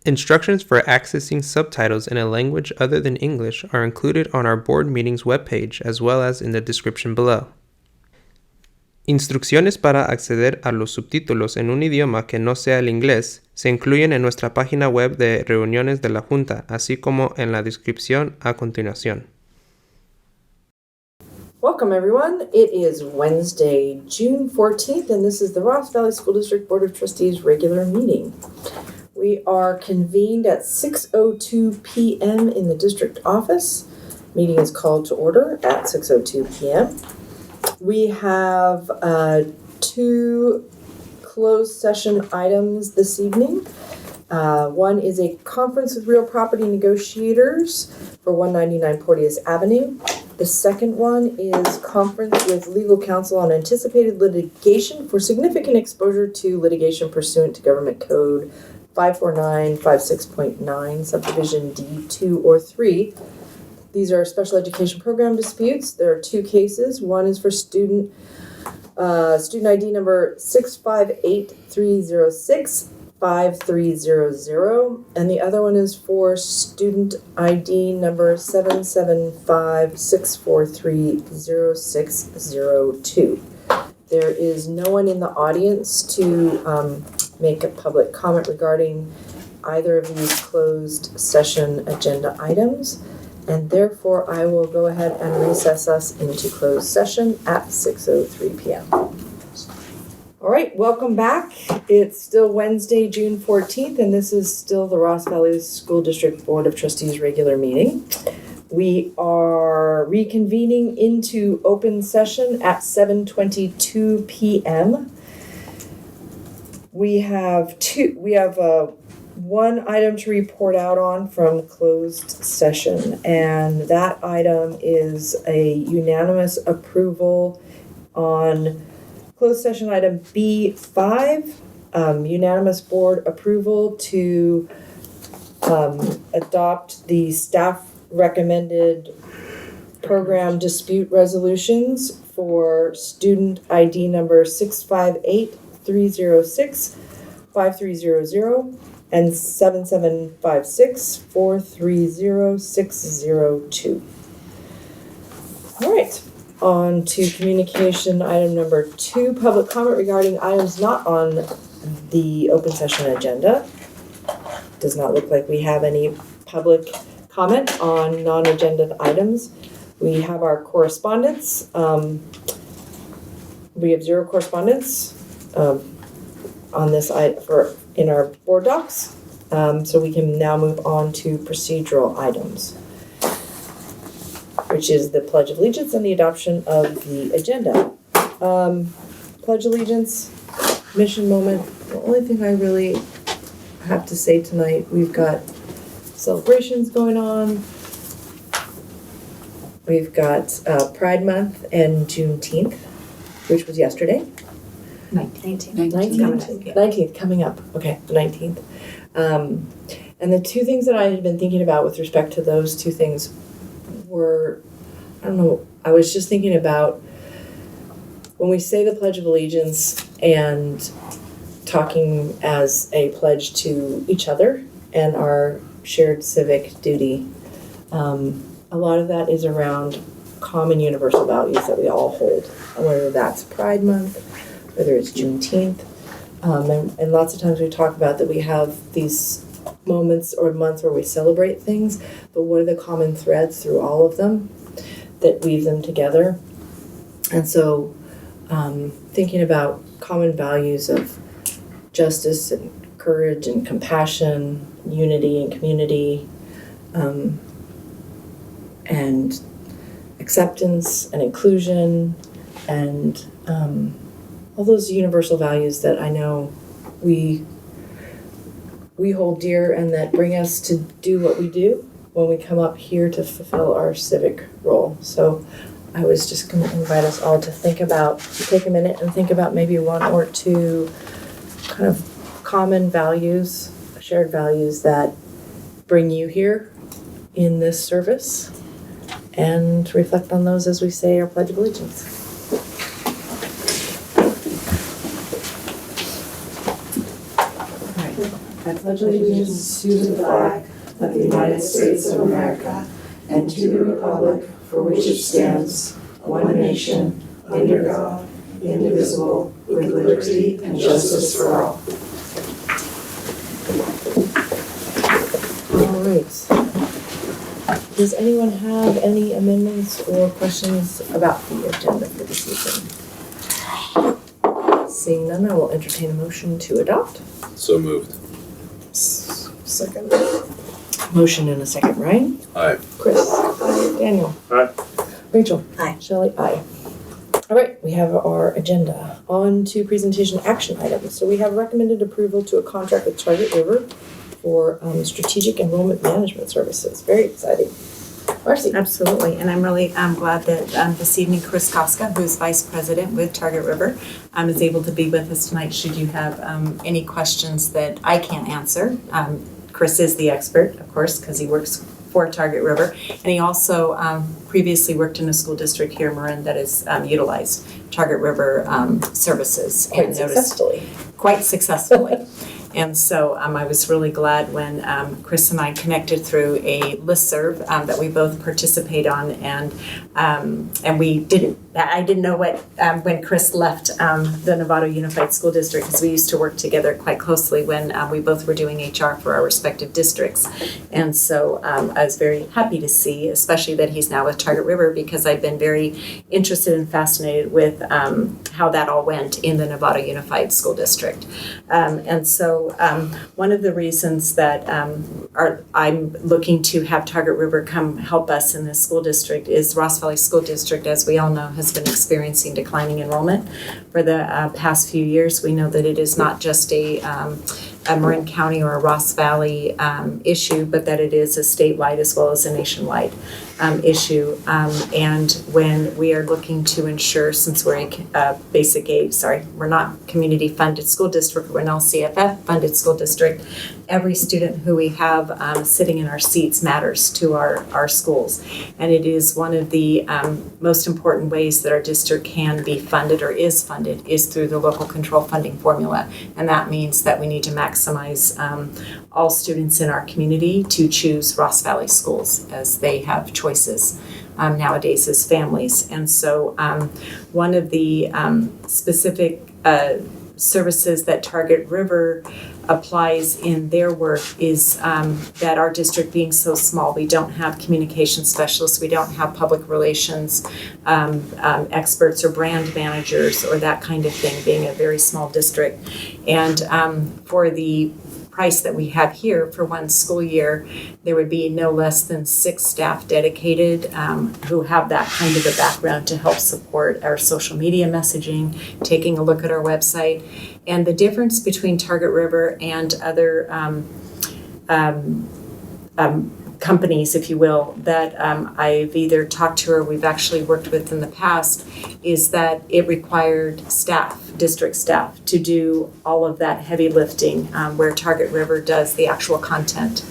Instructions for accessing subtitles in a language other than English are included on our board meetings webpage as well as in the description below. Instrucciones para acceder a los subtítulos en un idioma que no sea el inglés se incluyen en nuestra página web de reuniones de la Junta, así como en la descripción a continuación. Welcome, everyone. It is Wednesday, June 14th, and this is the Ross Valley School District Board of Trustees regular meeting. We are convened at 6:02 p.m. in the district office. Meeting is called to order at 6:02 p.m. We have two closed session items this evening. One is a conference with real property negotiators for 199 Porteous Avenue. The second one is conference with legal counsel on anticipated litigation for significant exposure to litigation pursuant to Government Code 54956.9, subdivision D 2 or 3. These are special education program disputes. There are two cases. One is for student ID number 658306530, and the other one is for student ID number 77564300602. There is no one in the audience to make a public comment regarding either of these closed session agenda items, and therefore I will go ahead and recess us into closed session at 6:03 p.m. All right, welcome back. It's still Wednesday, June 14th, and this is still the Ross Valley School District Board of Trustees regular meeting. We are reconvening into open session at 7:22 p.m. We have one item to report out on from closed session, and that item is a unanimous approval on closed session item B5, unanimous board approval to adopt the staff recommended program dispute resolutions for student ID number 658306530 and 77564300602. All right, on to communication item number 2, public comment regarding items not on the open session agenda. Does not look like we have any public comment on non-agenda items. We have our correspondence. We have 0 correspondence on this in our board docs, so we can now move on to procedural items, which is the Pledge of Allegiance and the adoption of the agenda. Pledge Allegiance, mission moment. The only thing I really have to say tonight, we've got celebrations going on. We've got Pride Month and Juneteenth, which was yesterday. 19th coming up. Okay, the 19th. And the two things that I had been thinking about with respect to those two things were, I was just thinking about when we say the Pledge of Allegiance and talking as a pledge to each other and our shared civic duty, a lot of that is around common universal values that we all hold, whether that's Pride Month, whether it's Juneteenth, and lots of times we talk about that we have these moments or months where we celebrate things, but what are the common threads through all of them that weave them together? And so thinking about common values of justice and courage and compassion, unity and community, and acceptance and inclusion, and all those universal values that I know we hold dear and that bring us to do what we do when we come up here to fulfill our civic role. So I was just going to invite us all to take a minute and think about maybe one or two kind of common values, shared values that bring you here in this service, and reflect on those as we say our Pledge of Allegiance. pledge allegiance to the flag of the United States of America and to the republic for which it stands, one nation, under God, indivisible, with liberty and justice for all. All right. Does anyone have any amendments or questions about the agenda for this evening? Seeing none, I will entertain a motion to adopt. So moved. Second. Motion and a second. Ryan? Aye. Chris? Aye. Daniel? Aye. Rachel? Aye. Shelley? Aye. All right, we have our agenda. On to presentation action items. So we have recommended approval to a contract with Target River for strategic enrollment management services. Very exciting. Marcy? Absolutely, and I'm really glad that this evening Chris Koska, who's Vice President with Target River, is able to be with us tonight should you have any questions that I can't answer. Chris is the expert, of course, because he works for Target River, and he also previously worked in a school district here in Marin that has utilized Target River services. Quite successfully. And so I was really glad when Chris and I connected through a listserv that we both participate on, and I didn't know what when Chris left the Novato Unified School District, because we used to work together quite closely when we both were doing HR for our respective districts. And so I was very happy to see, especially that he's now with Target River, because I've been very interested and fascinated with how that all went in the Novato Unified School District. And so one of the reasons that I'm looking to have Target River come help us in this school district is Ross Valley School District, as we all know, has been experiencing declining enrollment for the past few years. We know that it is not just a Marin County or a Ross Valley issue, but that it is a statewide as well as a nationwide issue. And when we are looking to ensure, since we're a we're not community funded school district, we're an LCFF funded school district, every student who we have sitting in our seats matters to our schools. And it is one of the most important ways that our district can be funded or is funded is through the local control funding formula. And that means that we need to maximize all students in our community to choose Ross Valley schools, as they have choices nowadays as families. And so one of the specific services that Target River applies in their work is that our district being so small, we don't have communication specialists, we don't have public relations experts or brand managers or that kind of thing, being a very small district. And for the price that we have here for one school year, there would be no less than 6 staff dedicated who have that kind of a background to help support our social media messaging, taking a look at our website. And the difference between Target River and other companies, if you will, that I've either talked to or we've actually worked with in the past, is that it required staff, district staff, to do all of that heavy lifting, where Target River does the actual content.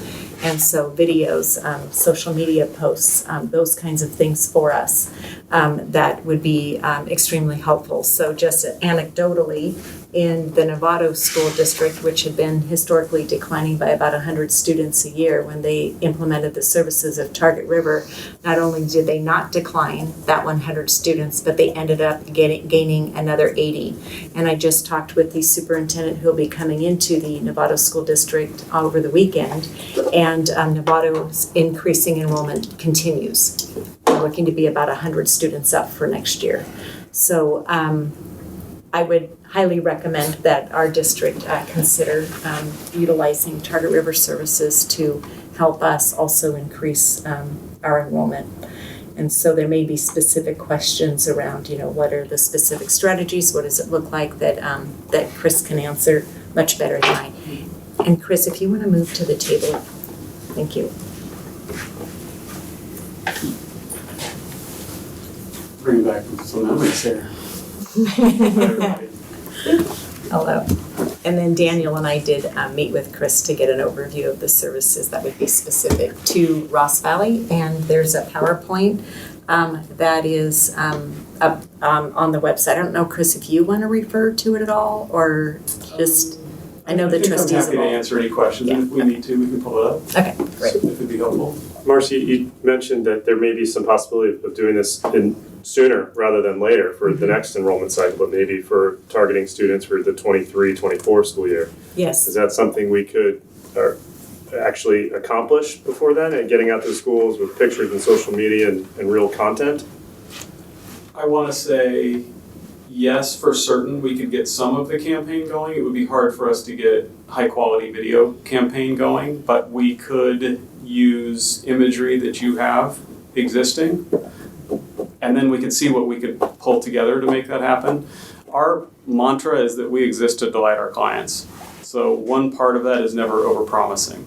And so videos, social media posts, those kinds of things for us that would be extremely helpful. So just anecdotally, in the Novato School District, which had been historically declining by about 100 students a year, when they implemented the services of Target River, not only did they not decline that 100 students, but they ended up gaining another 80. And I just talked with the superintendent who will be coming into the Novato School District over the weekend, and Novato's increasing enrollment continues. We're looking to be about 100 students up for next year. So I would highly recommend that our district consider utilizing Target River services to help us also increase our enrollment. And so there may be specific questions around, what are the specific strategies? What does it look like that that Chris can answer much better than I. And Chris, if you want to move to the table, thank you. Bring back some memories here. Hello. And then Daniel and I did meet with Chris to get an overview of the services that would be specific to Ross Valley. And there's a PowerPoint that is up on the website. I don't know, Chris, if you want to refer to it at all or just... I know the trustees I'm of happy to all. answer any questions, and if we need to, we can pull it up. Okay, great. If it'd be helpful. Marcy, you mentioned that there may be some possibility of doing this sooner rather than later for the next enrollment cycle, but maybe for targeting students for the 23-24 school year. Yes. Is that something we could actually accomplish before then, and getting out to the schools with pictures and social media and real content? I want to say yes, for certain, we could get some of the campaign going. It would be hard for us to get high-quality video campaign going, but we could use imagery that you have existing, and then we could see what we could pull together to make that happen. Our mantra is that we exist to delight our clients. So one part of that is never overpromising.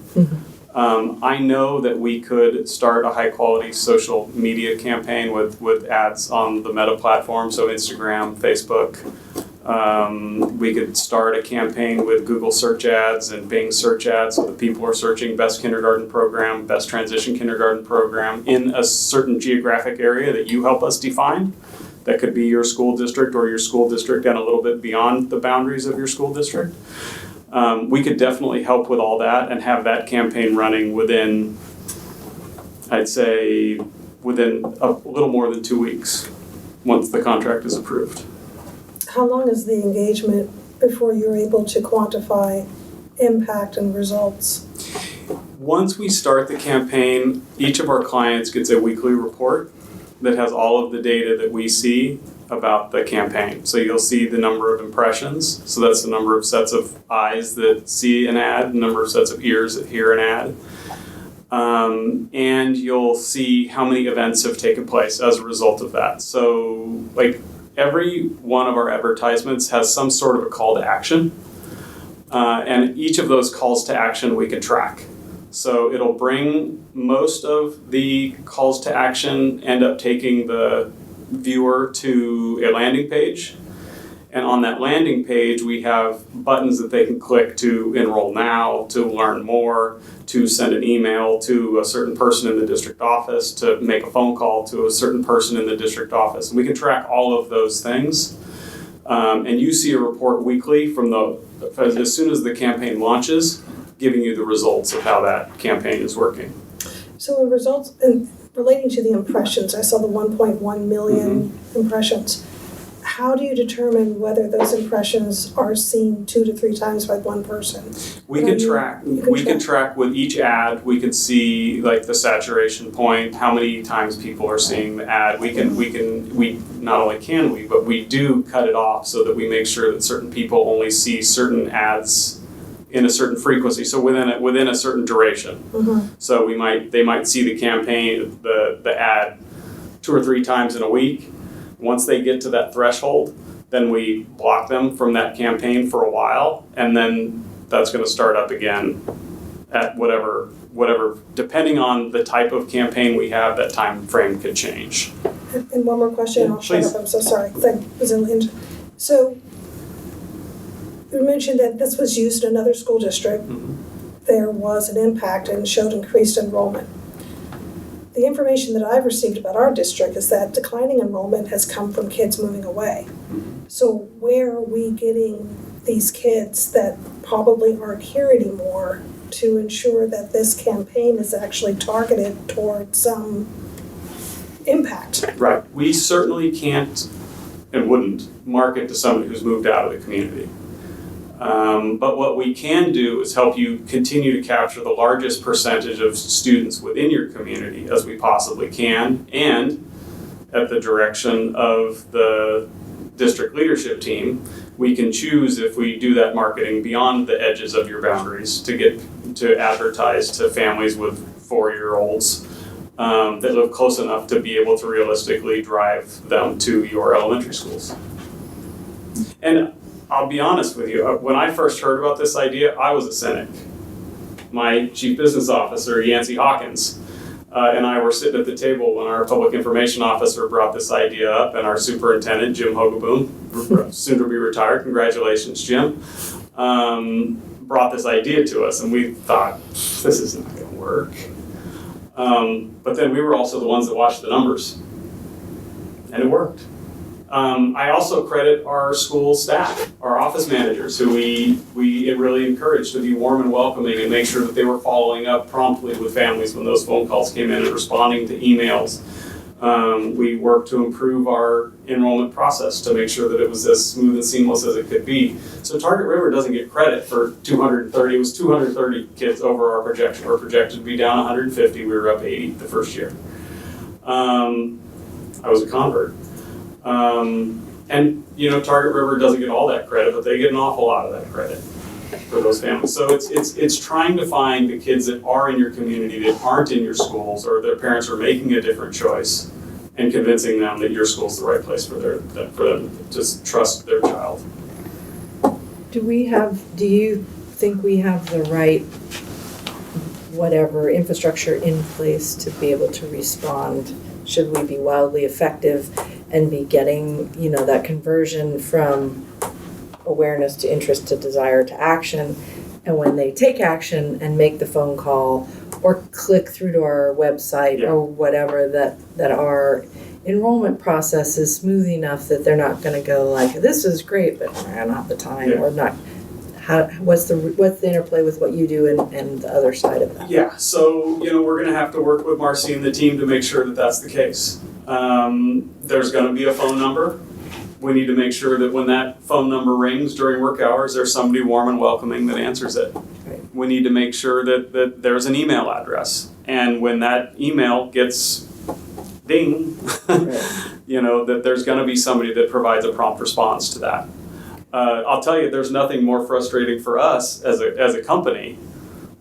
I know that we could start a high-quality social media campaign with ads on the Meta platform, so Instagram, Facebook. We could start a campaign with Google search ads and Bing search ads, so that people are searching best kindergarten program, best transition kindergarten program in a certain geographic area that you help us define. That could be your school district or your school district and a little bit beyond the boundaries of your school district. We could definitely help with all that and have that campaign running within, I'd say, within a little more than 2 weeks, once the contract is approved. How long is the engagement before you're able to quantify impact and results? Once we start the campaign, each of our clients gets a weekly report that has all of the data that we see about the campaign. So you'll see the number of impressions. So that's the number of sets of eyes that see an ad, the number of sets of ears that hear an ad. And you'll see how many events have taken place as a result of that. So like every one of our advertisements has some sort of a call to action. And each of those calls to action we can track. So it'll bring most of the calls to action end up taking the viewer to a landing page, and on that landing page we have buttons that they can click to enroll now, to learn more, to send an email to a certain person in the district office, to make a phone call to a certain person in the district office. And we can track all of those things, and you see a report weekly from as soon as the campaign launches, giving you the results of how that campaign is working. So in results, and relating to the impressions, I saw the 1.1 million impressions. How do you determine whether those impressions are seen 2 to 3 times by one person? We can track. We can track with each ad. We can see like the saturation point, how many times people are seeing the ad. We not only can we, but we do cut it off so that we make sure that certain people only see certain ads in a certain frequency, so within a certain duration. So they might see the campaign, the ad 2 or 3 times in a week. Once they get to that threshold, then we block them from that campaign for a while, and then that's going to start up again at whatever, depending on the type of campaign we have, that time frame could change. And one more question, and I'll shut up, I'm so sorry. So you mentioned that this was used in another school district. There was an impact and showed increased enrollment. The information that I've received about our district is that declining enrollment has come from kids moving away. So where are we getting these kids that probably aren't here anymore to ensure that this campaign is actually targeted towards some impact? Right. We certainly can't and wouldn't market to somebody who's moved out of the community. But what we can do is help you continue to capture the largest percentage of students within your community as we possibly can, and at the direction of the district leadership team, we can choose if we do that marketing beyond the edges of your boundaries to advertise to families with 4-year-olds that live close enough to be able to realistically drive them to your elementary schools. And I'll be honest with you, when I first heard about this idea, I was a cynic. My chief business officer, Yancey Hawkins, and I were sitting at the table when our public information officer brought this idea up, and our superintendent, Jim Hogaboom, soon to be retired, congratulations, Jim, brought this idea to us, and we thought, this is not going to work. But then we were also the ones that watched the numbers, and it worked. I also credit our school staff, our office managers, who we really encouraged to be warm and welcoming and make sure that they were following up promptly with families when those phone calls came in and responding to emails. We worked to improve our enrollment process to make sure that it was as smooth and seamless as it could be. So Target River doesn't get credit for 230. It was 230 kids over our projection. We're projected to be down 150. We were up 80 the first year. I was a convert. And Target River doesn't get all that credit, but they get an awful lot of that credit for those families. So it's trying to find the kids that are in your community that aren't in your schools, or their parents are making a different choice, and convincing them that your school's the right place for them to trust their child. Do you think we have the right whatever infrastructure in place to be able to respond? Should we be wildly effective and be getting, that conversion from awareness to interest to desire to action? And when they take action and make the phone call or click through to our website or whatever, that our enrollment process is smooth enough that they're not going to go like, this is great, but I don't have the time, or not. What's the interplay with what you do and the other side of that? Yeah, so we're going to have to work with Marcy and the team to make sure that that's the case. There's going to be a phone number. We need to make sure that when that phone number rings during work hours, there's somebody warm and welcoming that answers it. Right. We need to make sure that there's an email address, and when that email gets ding, that there's going to be somebody that provides a prompt response to that. I'll tell you, there's nothing more frustrating for us as a company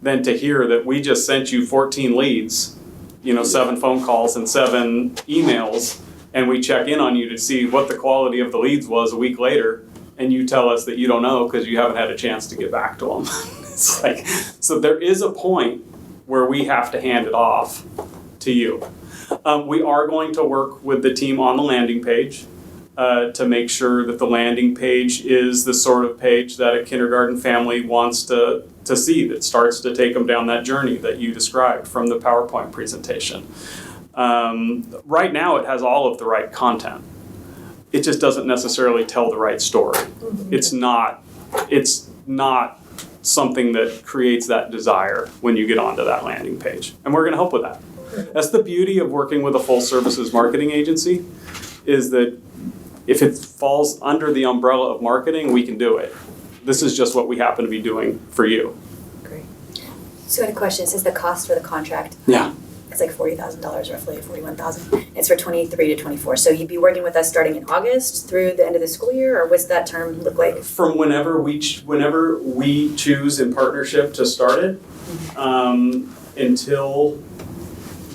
than to hear that we just sent you 14 leads, 7 phone calls and 7 emails, and we check in on you to see what the quality of the leads was a week later, and you tell us that you don't know because you haven't had a chance to get back to them. It's like, so there is a point where we have to hand it off to you. We are going to work with the team on the landing page to make sure that the landing page is the sort of page that a kindergarten family wants to see, that starts to take them down that journey that you described from the PowerPoint presentation. Right now it has all of the right content. It just doesn't necessarily tell the right story. Mm-hmm. It's not something that creates that desire when you get onto that landing page. And we're going to help with that. That's the beauty of working with a full services marketing agency, is that if it falls under the umbrella of marketing, we can do it. This is just what we happen to be doing for you. Great. So I had a question. It says the cost for the contract. Yeah. It's like $40,000 roughly, $41,000. It's for 23 to 24. So you'd be working with us starting in August through the end of the school year, or what's that term look like? From whenever we choose in partnership to start it, until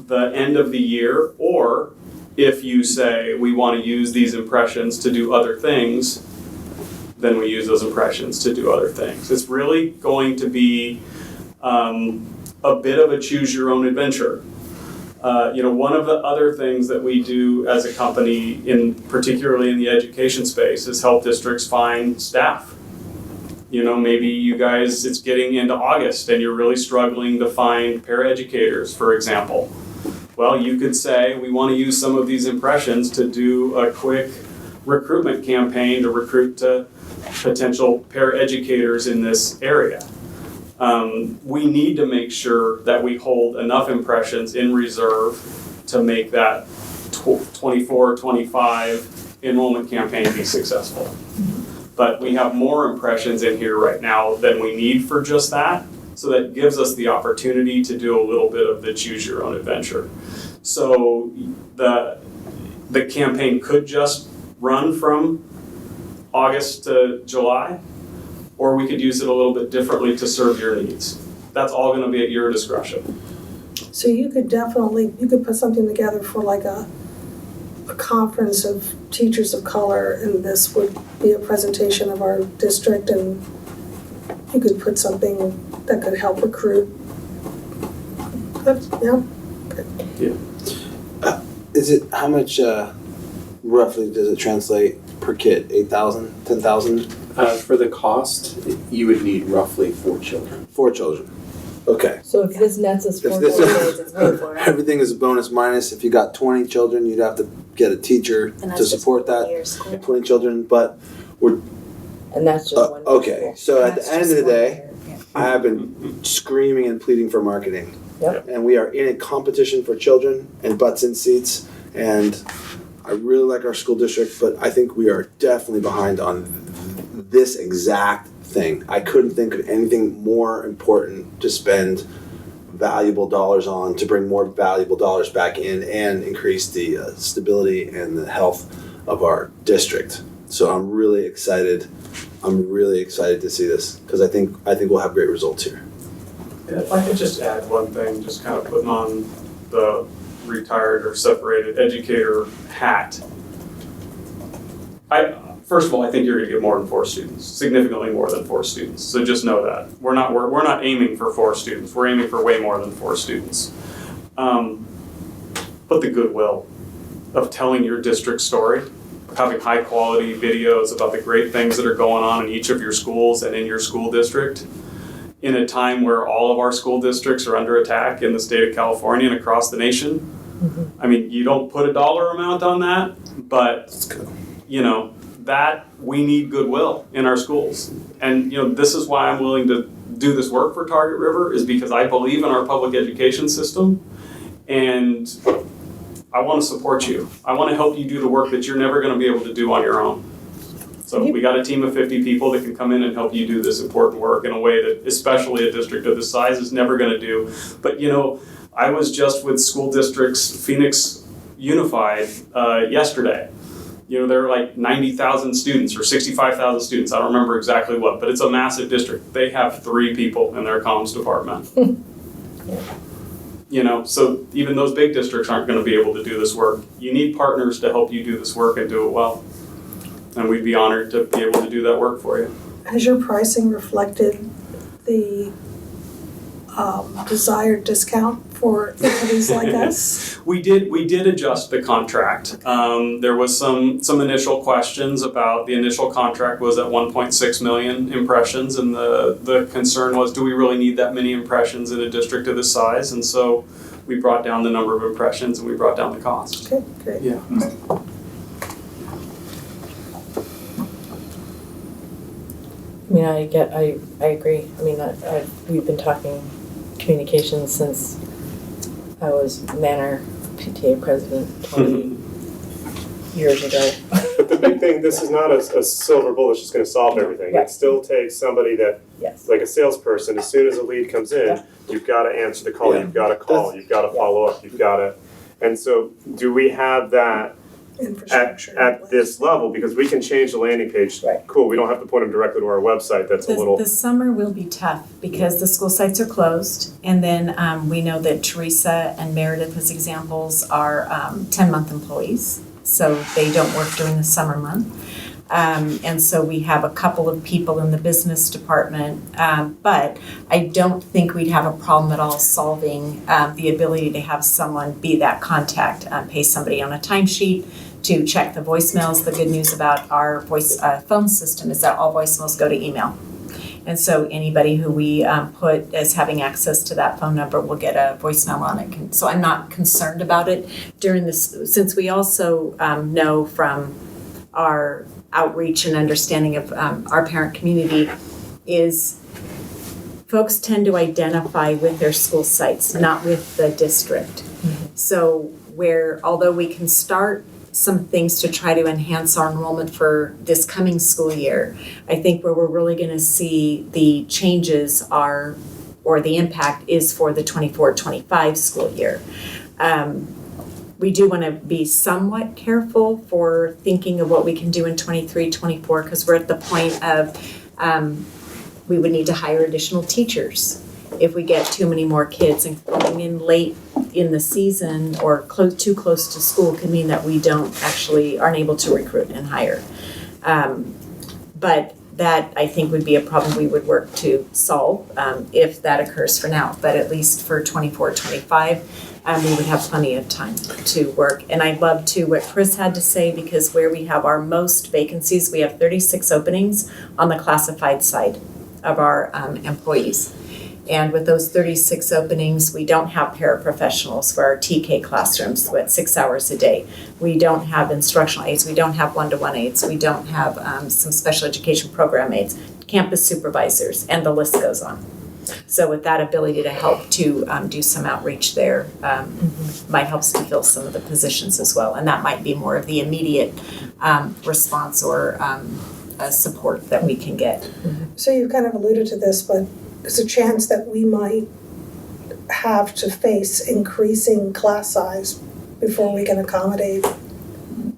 the end of the year, or if you say we want to use these impressions to do other things, then we use those impressions to do other things. It's really going to be a bit of a choose your own adventure. One of the other things that we do as a company, particularly in the education space, is help districts find staff. Maybe you guys, it's getting into August and you're really struggling to find paraeducators, for example. Well, you could say, we want to use some of these impressions to do a quick recruitment campaign to recruit to potential paraeducators in this area. We need to make sure that we hold enough impressions in reserve to make that 24-25 enrollment campaign be successful. But we have more impressions in here right now than we need for just that. So that gives us the opportunity to do a little bit of the choose your own adventure. So the campaign could just run from August to July, or we could use it a little bit differently to serve your needs. That's all going to be at your discretion. So you could put something together for like a conference of teachers of color, and this would be a presentation of our district, and you could put something that could help recruit. How much roughly does it translate per kid? 8,000, 10,000? For the cost, you would need roughly 4 children. 4 children. Okay. So if this nets us If for this- 4 days, it's good for it. Everything is a bonus minus. If you got 20 children, you'd have to get a teacher And to that's just support one that. year school. 20 children, but And that's just one. okay. So at That's the end just of the one day, year, yeah. I have been screaming and pleading for marketing. Yep. And we are in a competition for children and butts in seats. And I really like our school district, but I think we are definitely behind on this exact thing. I couldn't think of anything more important to spend valuable dollars on to bring more valuable dollars back in and increase the stability and the health of our district. So I'm really excited. I'm really excited to see this because I think we'll have great results here. If I could just add one thing, just kind of putting on the retired or separated educator hat. First of all, I think you're going to get more than 4 students, significantly more than 4 students. So just know that we're not aiming for 4 students. We're aiming for way more than 4 students. But the goodwill of telling your district story, having high quality videos about the great things that are going on in each of your schools and in your school district, in a time where all of our school districts are under attack in the state of California and across the nation. I mean, you don't put a dollar amount on that, but you know, that we need goodwill in our schools. And you know, this is why I'm willing to do this work for Target River, is because I believe in our public education system and I want to support you. I want to help you do the work that you're never going to be able to do on your own. So we got a team of 50 people that can come in and help you do this important work in a way that especially a district of this size is never going to do. But you know, I was just with school districts, Phoenix Unified, yesterday. You know, there are like 90,000 students or 65,000 students. I don't remember exactly what, but it's a massive district. They have 3 people in their comms department. You know, so even those big districts aren't going to be able to do this work. You need partners to help you do this work and do it well. And we'd be honored to be able to do that work for you. Has your pricing reflected the desired discount for entities like us? We did adjust the contract. There was some initial questions about the initial contract was at 1.6 million impressions, and the concern was, do we really need that many impressions in a district of this size? And so we brought down the number of impressions and we brought down the cost. Okay, great. Yeah. I mean, I agree. I mean, we've been talking communications since I was Manor PTA president 20 years ago. But the big thing, this is not a silver bullet that's just going to solve everything. Right. It still takes somebody that, Yes. like a salesperson, as soon as a lead comes in, Yeah. you've got to answer the call, Yeah. you've got to call, you've got to follow up, you've got to. And so, do we have that Infrastructure. at this level? Because we can change the landing page. Right. Cool, we don't have to put them directly to our website. That's a little. The summer will be tough because the school sites are closed. And then we know that Teresa and Meredith, as examples, are 10-month employees. So they don't work during the summer month. And so we have a couple of people in the business department. But I don't think we'd have a problem at all solving the ability to have someone be that contact, pay somebody on a timesheet to check the voicemails. The good news about our phone system is that all voicemails go to email. And so anybody who we put as having access to that phone number will get a voicemail on it. So I'm not concerned about it during this, since we also know from our outreach and understanding of our parent community is folks tend to identify with their school sites, not with the district. So although we can start some things to try to enhance our enrollment for this coming school year, I think where we're really going to see the changes or the impact is for the 24-25 school year. We do want to be somewhat careful for thinking of what we can do in 23-24 because we're at the point of we would need to hire additional teachers if we get too many more kids, and going in late in the season or too close to school can mean that we aren't able to recruit and hire. But that I think would be a problem we would work to solve if that occurs for now. But at least for 24-25, we would have plenty of time to work. And I love too what Chris had to say, because where we have our most vacancies, we have 36 openings on the classified side of our employees. And with those 36 openings, we don't have paraprofessionals for our TK classrooms at 6 hours a day. We don't have instructional aides. We don't have one-to-one aides. We don't have some special education program aides, campus supervisors, and the list goes on. So with that ability to help to do some outreach there might help us to fill some of the positions as well. And that might be more of the immediate response or support that we can get. So you've kind of alluded to this, but there's a chance that we might have to face increasing class size before we can accommodate.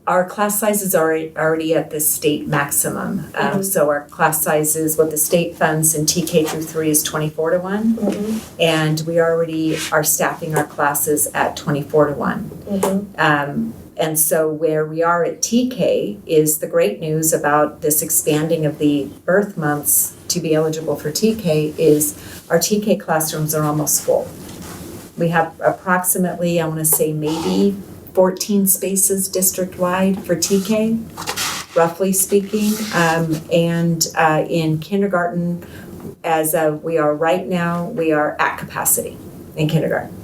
Our class size is already at the state maximum. So our class size is what the state funds in TK through 3 is 24-1. And we already are staffing our classes at 24-1. And so where we are at TK is the great news about this expanding of the birth months to be eligible for TK is our TK classrooms are almost full. We have approximately, I want to say maybe 14 spaces district-wide for TK, roughly speaking. And in kindergarten, as we are right now, we are at capacity in kindergarten.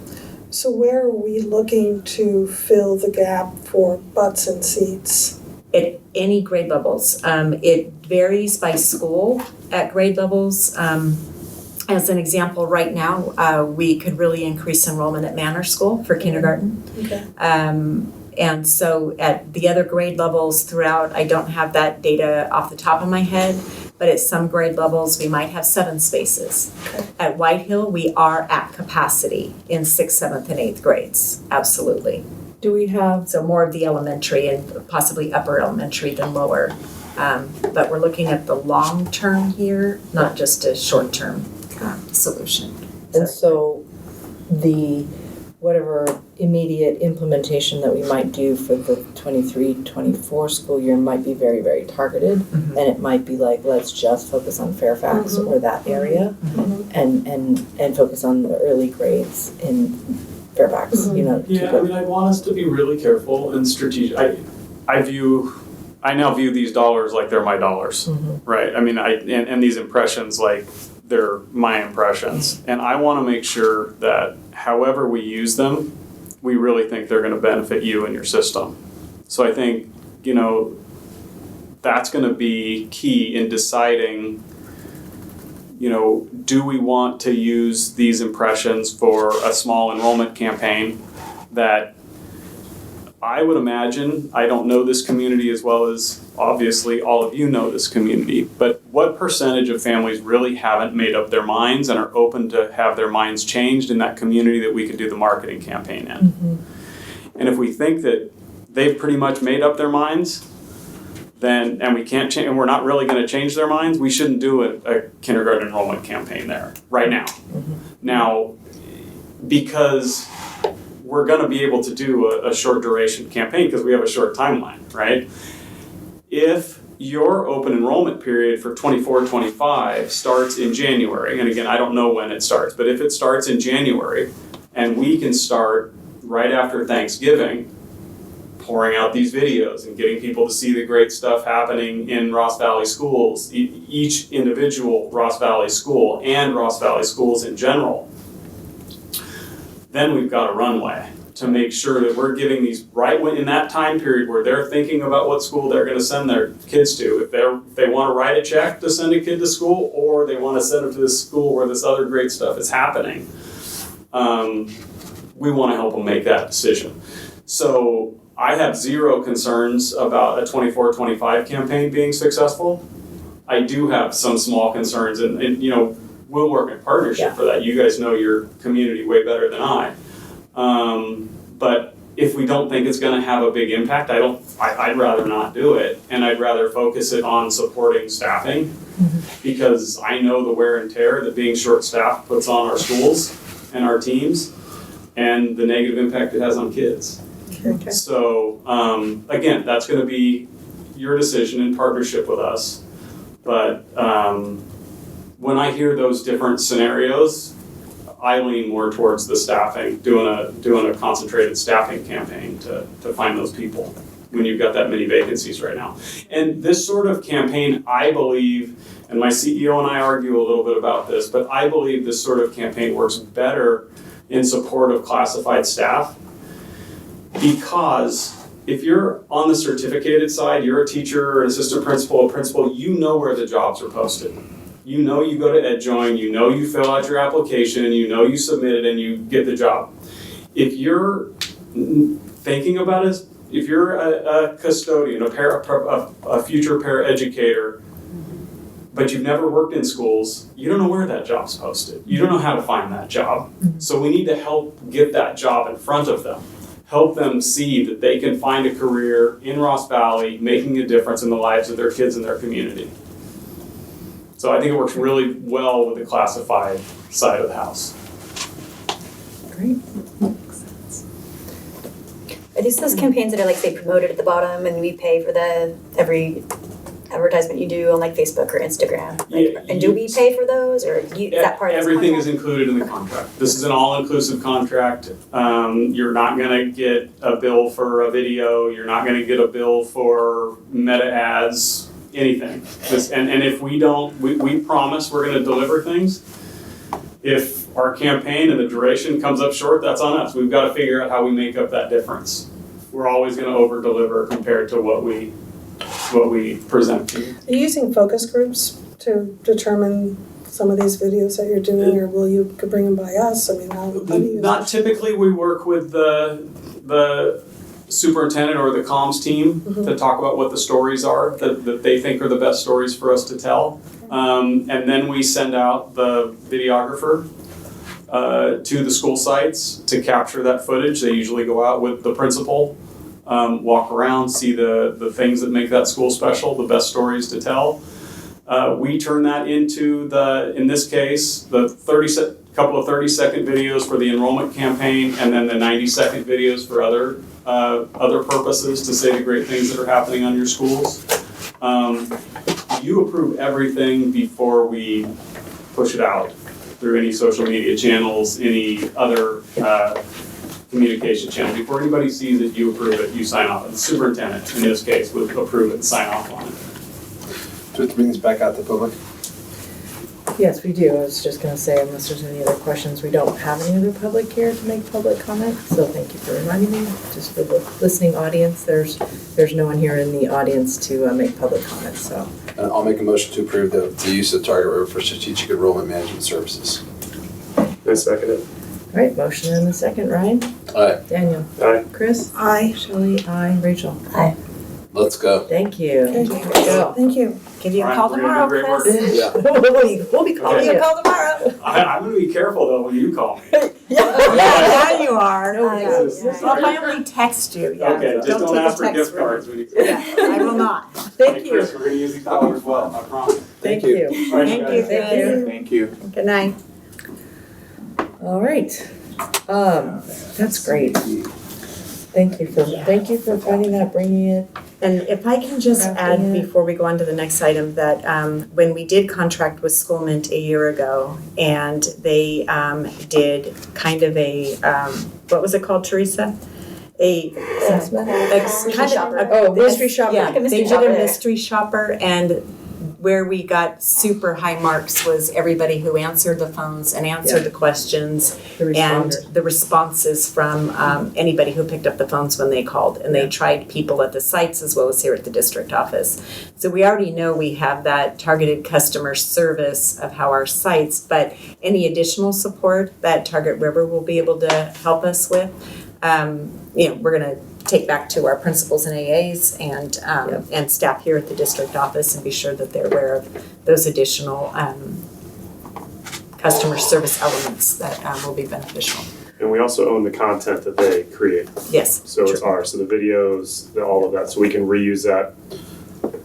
So where are we looking to fill the gap for butts and seats? At any grade levels. It varies by school at grade levels. As an example, right now, we could really increase enrollment at Manor School for kindergarten. Okay. And so at the other grade levels throughout, I don't have that data off the top of my head, but at some grade levels, we might have 7 spaces. Okay. At Whitehill, we are at capacity in 6th, 7th, and 8th grades, absolutely. Do we have, So more of the elementary and possibly upper elementary than lower. But we're looking at the long term here, not just a short term solution. and so the whatever immediate implementation that we might do for the 23-24 school year might be very, very targeted. And it might be like, let's just focus on Fairfax or that area and focus on the early grades in Fairfax, you know. Yeah, I mean, I want us to be really careful and strategic. I now view these dollars like they're my dollars, right? I mean, and these impressions like they're my impressions. And I want to make sure that however we use them, we really think they're going to benefit you and your system. So I think, you know, that's going to be key in deciding, you know, do we want to use these impressions for a small enrollment campaign that I would imagine, I don't know this community as well as obviously all of you know this community, but what percentage of families really haven't made up their minds and are open to have their minds changed in that community that we could do the marketing campaign in? And if we think that they've pretty much made up their minds, then, and we can't change, and we're not really going to change their minds, we shouldn't do a kindergarten enrollment campaign there right now. Now, because we're going to be able to do a short duration campaign because we have a short timeline, right? If your open enrollment period for 24-25 starts in January, and again, I don't know when it starts, but if it starts in January and we can start right after Thanksgiving pouring out these videos and getting people to see the great stuff happening in Ross Valley schools, each individual Ross Valley school and Ross Valley schools in general, then we've got a runway to make sure that we're giving these right when in that time period where they're thinking about what school they're going to send their kids to. If they want to write a check to send a kid to school, or they want to send them to this school where this other great stuff is happening, we want to help them make that decision. So I have zero concerns about a 24-25 campaign being successful. I do have some small concerns, and you know, we'll work in partnership for that. You guys know your community way better than I. But if we don't think it's going to have a big impact, I'd rather not do it. And I'd rather focus it on supporting staffing because I know the wear and tear that being short-staffed puts on our schools and our teams and the negative impact it has on kids. Okay. So, again, that's going to be your decision in partnership with us. But when I hear those different scenarios, I lean more towards the staffing, doing a concentrated staffing campaign to find those people. when you've got that many vacancies right now. And this sort of campaign, I believe, and my CEO and I argue a little bit about this, but I believe this sort of campaign works better in support of classified staff, because if you're on the certificated side, you're a teacher, an assistant principal, a principal, you know where the jobs are posted. You know you go to EdJoin, you know you fill out your application, you know you submit it and you get the job. If you're thinking about it, if you're a custodian, a future paraeducator, but you've never worked in schools, you don't know where that job's posted. You don't know how to find that job. So we need to help get that job in front of them. Help them see that they can find a career in Ross Valley, making a difference in the lives of their kids and their community. So I think it works really well with the classified side of the house. Great. Are these those campaigns that are like, say, promoted at the bottom and we pay for every advertisement you do on like Facebook or Instagram? And do we pay for those, or is that part of this Everything contract? is included in the contract. This is an all-inclusive contract. You're not gonna get a bill for a video, you're not gonna get a bill for meta ads, anything. And if we don't, we promise we're gonna deliver things. If our campaign and the duration comes up short, that's on us. We've gotta figure out how we make up that difference. We're always gonna over-deliver compared to what we present to you. Are you using focus groups to determine some of these videos that you're doing, or will you could bring them by us? I mean, how do you Not typically. We work with the superintendent or the comms team to talk about what the stories are that they think are the best stories for us to tell. And then we send out the videographer to the school sites to capture that footage. They usually go out with the principal, walk around, see the things that make that school special, the best stories to tell. We turn that into in this case, the couple of 30-second videos for the enrollment campaign, and then the 90-second videos for other purposes to say the great things that are happening on your schools. You approve everything before we push it out through any social media channels, any other communication channel. Before anybody sees it, you approve it, you sign off. And the superintendent, in this case, would approve it and sign off on it. Do we have to bring this back out to public? Yes, we do. I was just going to say, unless there's any other questions, we don't have any other public here to make public comment. So thank you for reminding me. Just for the listening audience, there's no one here in the audience to make public comment. So I'll make a motion to approve the use of Target River for strategic enrollment management services. I second it. all right, motion and a second. Ryan, Aye. Daniel, Aye. Chris, Aye. Shelley, aye, Rachel. Aye. Let's go. Thank you. Thank you. Here we go. Thank you. Give you a All right, call we're gonna tomorrow, do great work. Chris. Yeah. we'll be Give calling you a you. call tomorrow. I'm gonna be careful though when you call me. Yeah, you are. No, Yeah. yeah. Well, if I only text you, yeah. Okay, just don't take a ask for text gift from me. cards when you Yeah, I will not. Thank Hey, you. Chris, we're gonna use these dollars well, I promise. Thank you. All right, Thank guys. you, Thank you. Chris. Thank you. Good night. All right. That's great. Thank you for finding that, bringing it. And if I can just add Yeah. before we go on to the next item that when we did contract with Schoolmint a year ago, and they did kind of a what was it called, Teresa? Assessment? Mystery shopper. Oh, mystery shopper. Yeah, Like a mystery they shopper. did a mystery shopper, and where we got super high marks was everybody who answered the phones and answered the questions, The and responder. the responses from anybody who picked up the phones when they called. And they tried people at the sites as well as here at the district office. So we already know we have that targeted customer service of how our sites, but any additional support that Target River will be able to help us with, we're going to take back to our principals and AAs and staff here at the district office and be sure that they're aware of those additional customer service elements that will be beneficial. And we also own the content that they create. Yes. So it's ours. So the videos, all of that. So we can reuse that.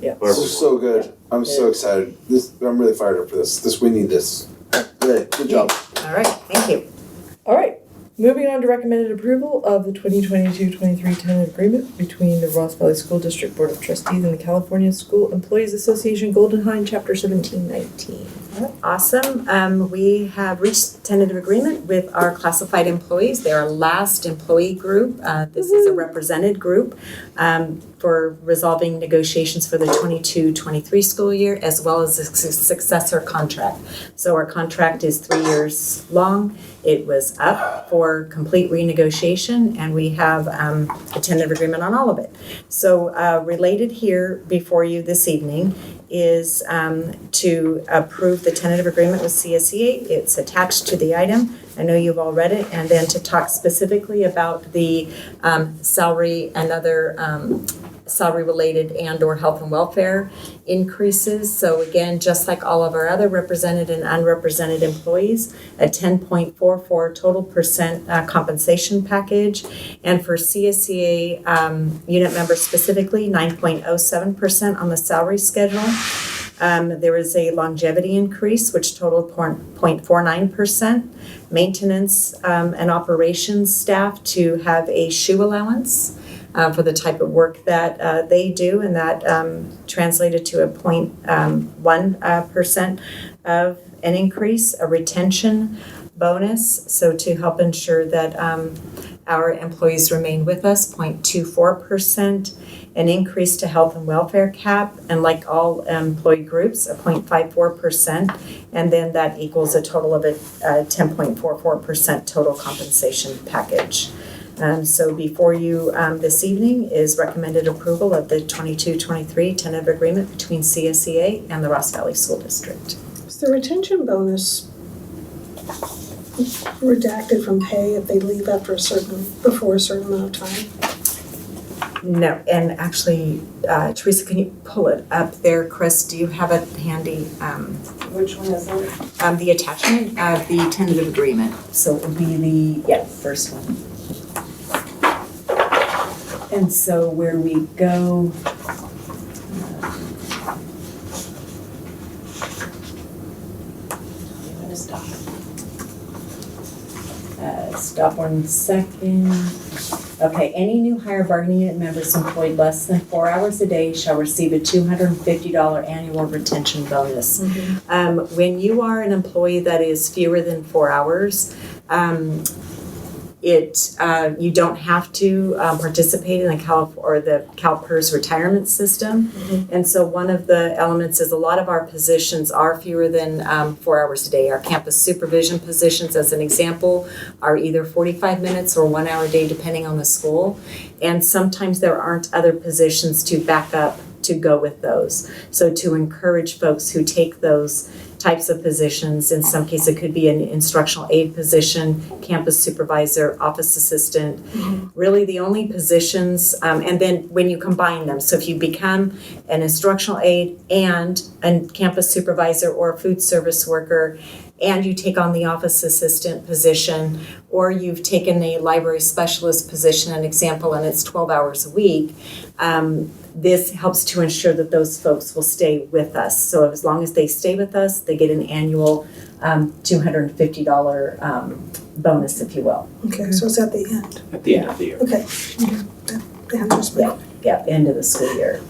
Yeah. This is so good. I'm so excited. I'm really fired up for this. We need this. Hey, good job. All right. Thank you. All right. Moving on to recommended approval of the 2022-23 tentative agreement between the Ross Valley School District Board of Trustees and the California School Employees Association Golden Hind Chapter 1719. Awesome. We have reached tentative agreement with our classified employees. They're our last employee group. This is a represented group for resolving negotiations for the 22-23 school year, as well as a successor contract. So our contract is 3 years long. It was up for complete renegotiation, and we have a tentative agreement on all of it. So related here before you this evening is to approve the tentative agreement with CSEA. It's attached to the item. I know you've all read it. And then to talk specifically about the salary and other salary-related and/or health and welfare increases. So again, just like all of our other represented and unrepresented employees, a 10.44 total percent compensation package. And for CSEA unit members specifically, 9.07% on the salary schedule. There is a longevity increase, which totaled 0.49%. Maintenance and operations staff to have a shoe allowance for the type of work that they do, and that translated to a 0.1% of an increase, a retention bonus, so to help ensure that our employees remain with us, 0.24%, an increase to health and welfare cap, and like all employee groups, a 0.54%, and then that equals a total of a 10.44% total compensation package. So before you this evening is recommended approval of the 22-23 tentative agreement between CSEA and the Ross Valley School District. Is the retention bonus redacted from pay if they leave before a certain amount of time? No, and actually, Teresa, can you pull it up there? Chris, do you have it handy? Which one is it? The attachment of the tentative agreement. So it would be the first one. And so where we go, I'm going to stop. Stop 1 second. Okay, any new hire bargaining unit members employed less than 4 hours a day shall receive a $250 annual retention bonus. Mm-hmm. When you are an employee that is fewer than 4 hours, you don't have to participate in the CalPERS retirement system. Mm-hmm. And so one of the elements is a lot of our positions are fewer than 4 hours a day. Our campus supervision positions, as an example, are either 45 minutes or 1 hour a day, depending on the school. And sometimes there aren't other positions to back up to go with those. So to encourage folks who take those types of positions, in some cases it could be an instructional aid position, campus supervisor, office assistant, really the only positions, and then when you combine them, so if you become an instructional aid and a campus supervisor or a food service worker, and you take on the office assistant position, or you've taken a library specialist position, an example, and it's 12 hours a week, this helps to ensure that those folks will stay with us. So as long as they stay with us, they get an annual $250 bonus, if you will. Okay, so it's at the end. At the end of the year. Okay. The answer's Yeah, end of the school year.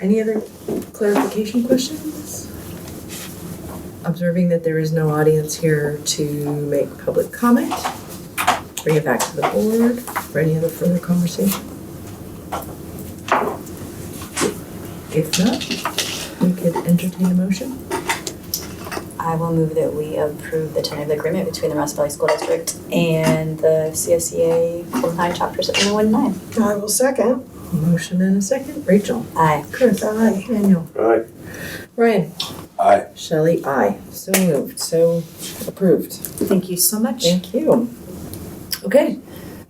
Any other clarification questions? Observing that there is no audience here to make public comment, bring it back to the board for any other further conversation. If not, we could entertain a motion. I will move that we approve the tentative agreement between the Ross Valley School District and the CSEA full-time chapters at 109. I will second. Motion and a second. Rachel. Aye. Chris. Aye. Daniel. Aye. Ryan. Aye. Shelley. Aye. So moved. So approved. Thank you so much. Thank you. Okay.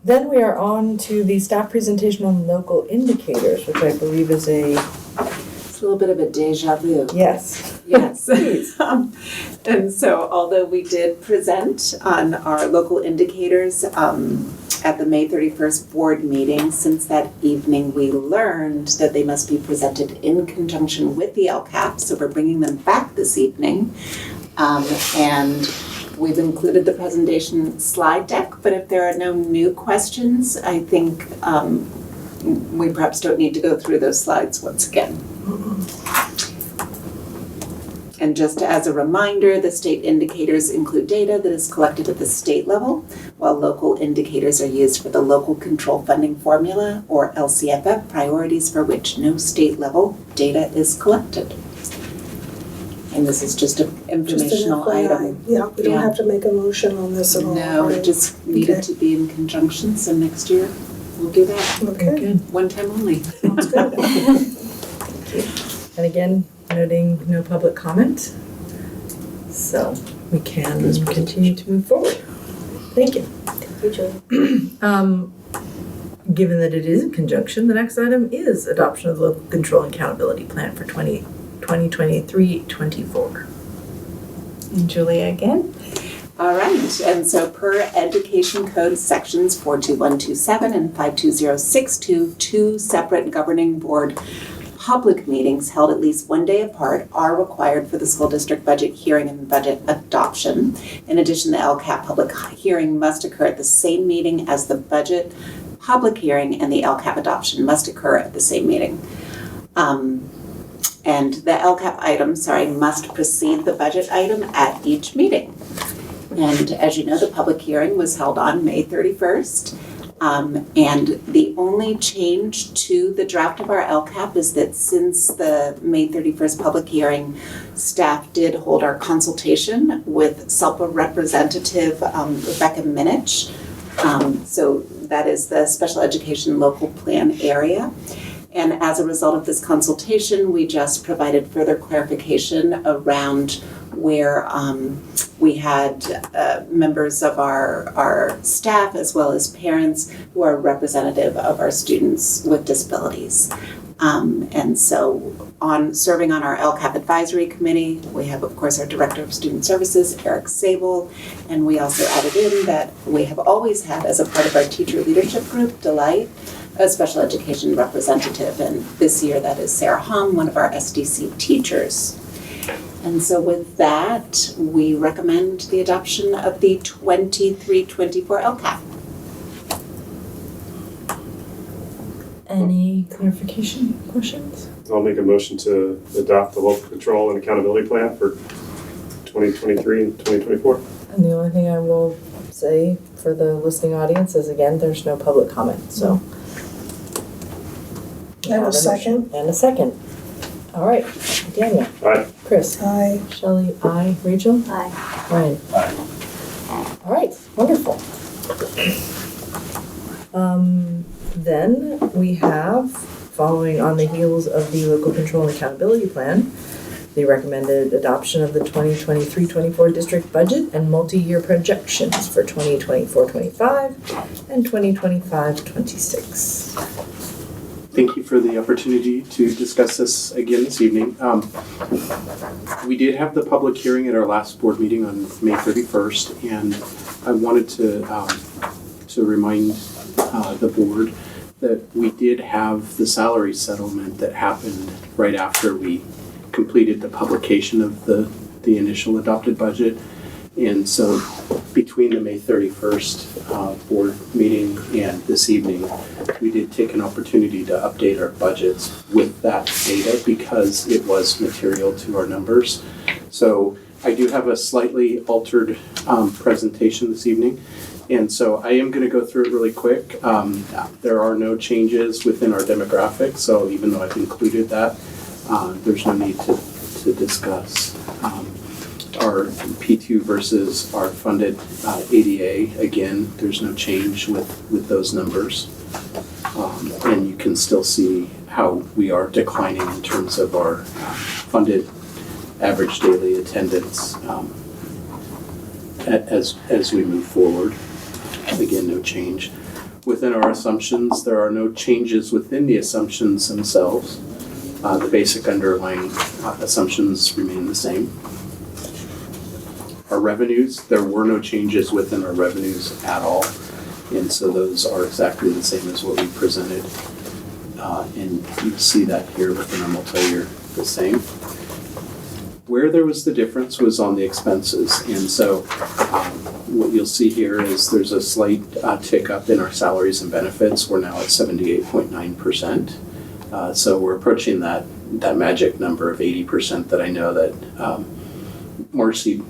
Then we are on to the staff presentation on local indicators, which I believe is It's a little bit of a deja vu. yes. Yes. And so although we did present on our local indicators at the May 31st board meeting, since that evening we learned that they must be presented in conjunction with the LCAP, so we're bringing them back this evening. And we've included the presentation slide deck, but if there are no new questions, I think we perhaps don't need to go through those slides once again. And just as a reminder, the state indicators include data that is collected at the state level, while local indicators are used for the local control funding formula, or LCFF, priorities for which no state level data is collected. And this is just an informational Just an FYI. item. Yeah, we don't Yeah. have to make a motion on this at all. No, it right? just needed Okay. to be in conjunction, so next year we'll do that. Okay, Good. One time only. sounds good. And again, noting no public comment. So we can continue to move forward. Thank you. Given that it is in conjunction, the next item is adoption of the local control and accountability plan for 2023-24. And Julia again. All right, and so per Education Code sections 42127 and 52062, two separate governing board public meetings held at least one day apart are required for the school district budget hearing and budget adoption. In addition, the LCAP public hearing must occur at the same meeting as the budget public hearing, and the LCAP adoption must occur at the same meeting. And the LCAP item, must precede the budget item at each meeting. And as you know, the public hearing was held on May 31st. And the only change to the draft of our LCAP is that since the May 31st public hearing, staff did hold our consultation with SELPA representative Rebecca Minich. So that is the special education local plan area. And as a result of this consultation, we just provided further clarification around where we had members of our staff as well as parents who are representative of our students with disabilities. And so serving on our LCAP advisory committee, we have, of course, our Director of Student Services, Eric Sable, and we also added in that we have always had, as a part of our teacher leadership group, Delight, a special education representative, and this year that is Sarah Hom, one of our SDC teachers. And so with that, we recommend the adoption of the 23-24 LCAP. Any clarification questions? I'll make a motion to adopt the local control and accountability plan for 2023 and 2024. And the only thing I will say for the listening audience is, again, there's no public comment, so. I will second. And a second. All right, Daniel. Aye. Chris. Aye. Shelley. Aye. Rachel. Aye. Ryan. All right, wonderful. Then we have, following on the heels of the local control and accountability plan, the recommended adoption of the 2023-24 district budget and multi-year projections for 2024-25 and 2025-26. Thank you for the opportunity to discuss this again this evening. We did have the public hearing at our last board meeting on May 31st, and I wanted to remind the board that we did have the salary settlement that happened right after we completed the publication of the initial adopted budget. And so between the May 31st board meeting and this evening, we did take an opportunity to update our budgets with that data because it was material to our numbers. So I do have a slightly altered presentation this evening. And so I am going to go through it really quick. There are no changes within our demographics, so even though I've included that, there's no need to discuss. Our P2 versus our funded ADA, again, there's no change with those numbers. And you can still see how we are declining in terms of our funded average daily attendance as we move forward. Again, no change. Within our assumptions, there are no changes within the assumptions themselves. The basic underlying assumptions remain the same. Our revenues, there were no changes within our revenues at all. And so those are exactly the same as what we presented. And you see that here within our multi-year, the same. Where there was the difference was on the expenses. And so what you'll see here is there's a slight tick up in our salaries and benefits. We're now at 78.9%. So we're approaching that magic number of 80% that I know that Marcy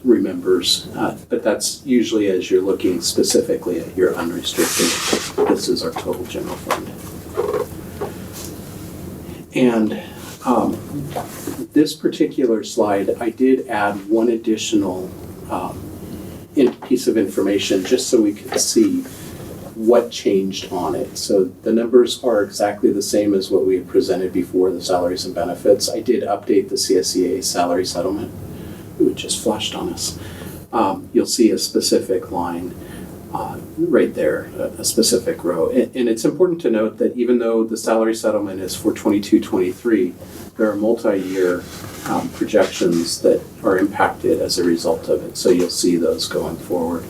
remembers, but that's usually as you're looking specifically at your unrestricted. This is our total general fund. And this particular slide, I did add one additional piece of information just so we could see what changed on it. So the numbers are exactly the same as what we had presented before, the salaries and benefits. I did update the CSEA salary settlement. It just flashed on us. You'll see a specific line right there, a specific row. And it's important to note that even though the salary settlement is for 22-23, there are multi-year projections that are impacted as a result of it. So you'll see those going forward.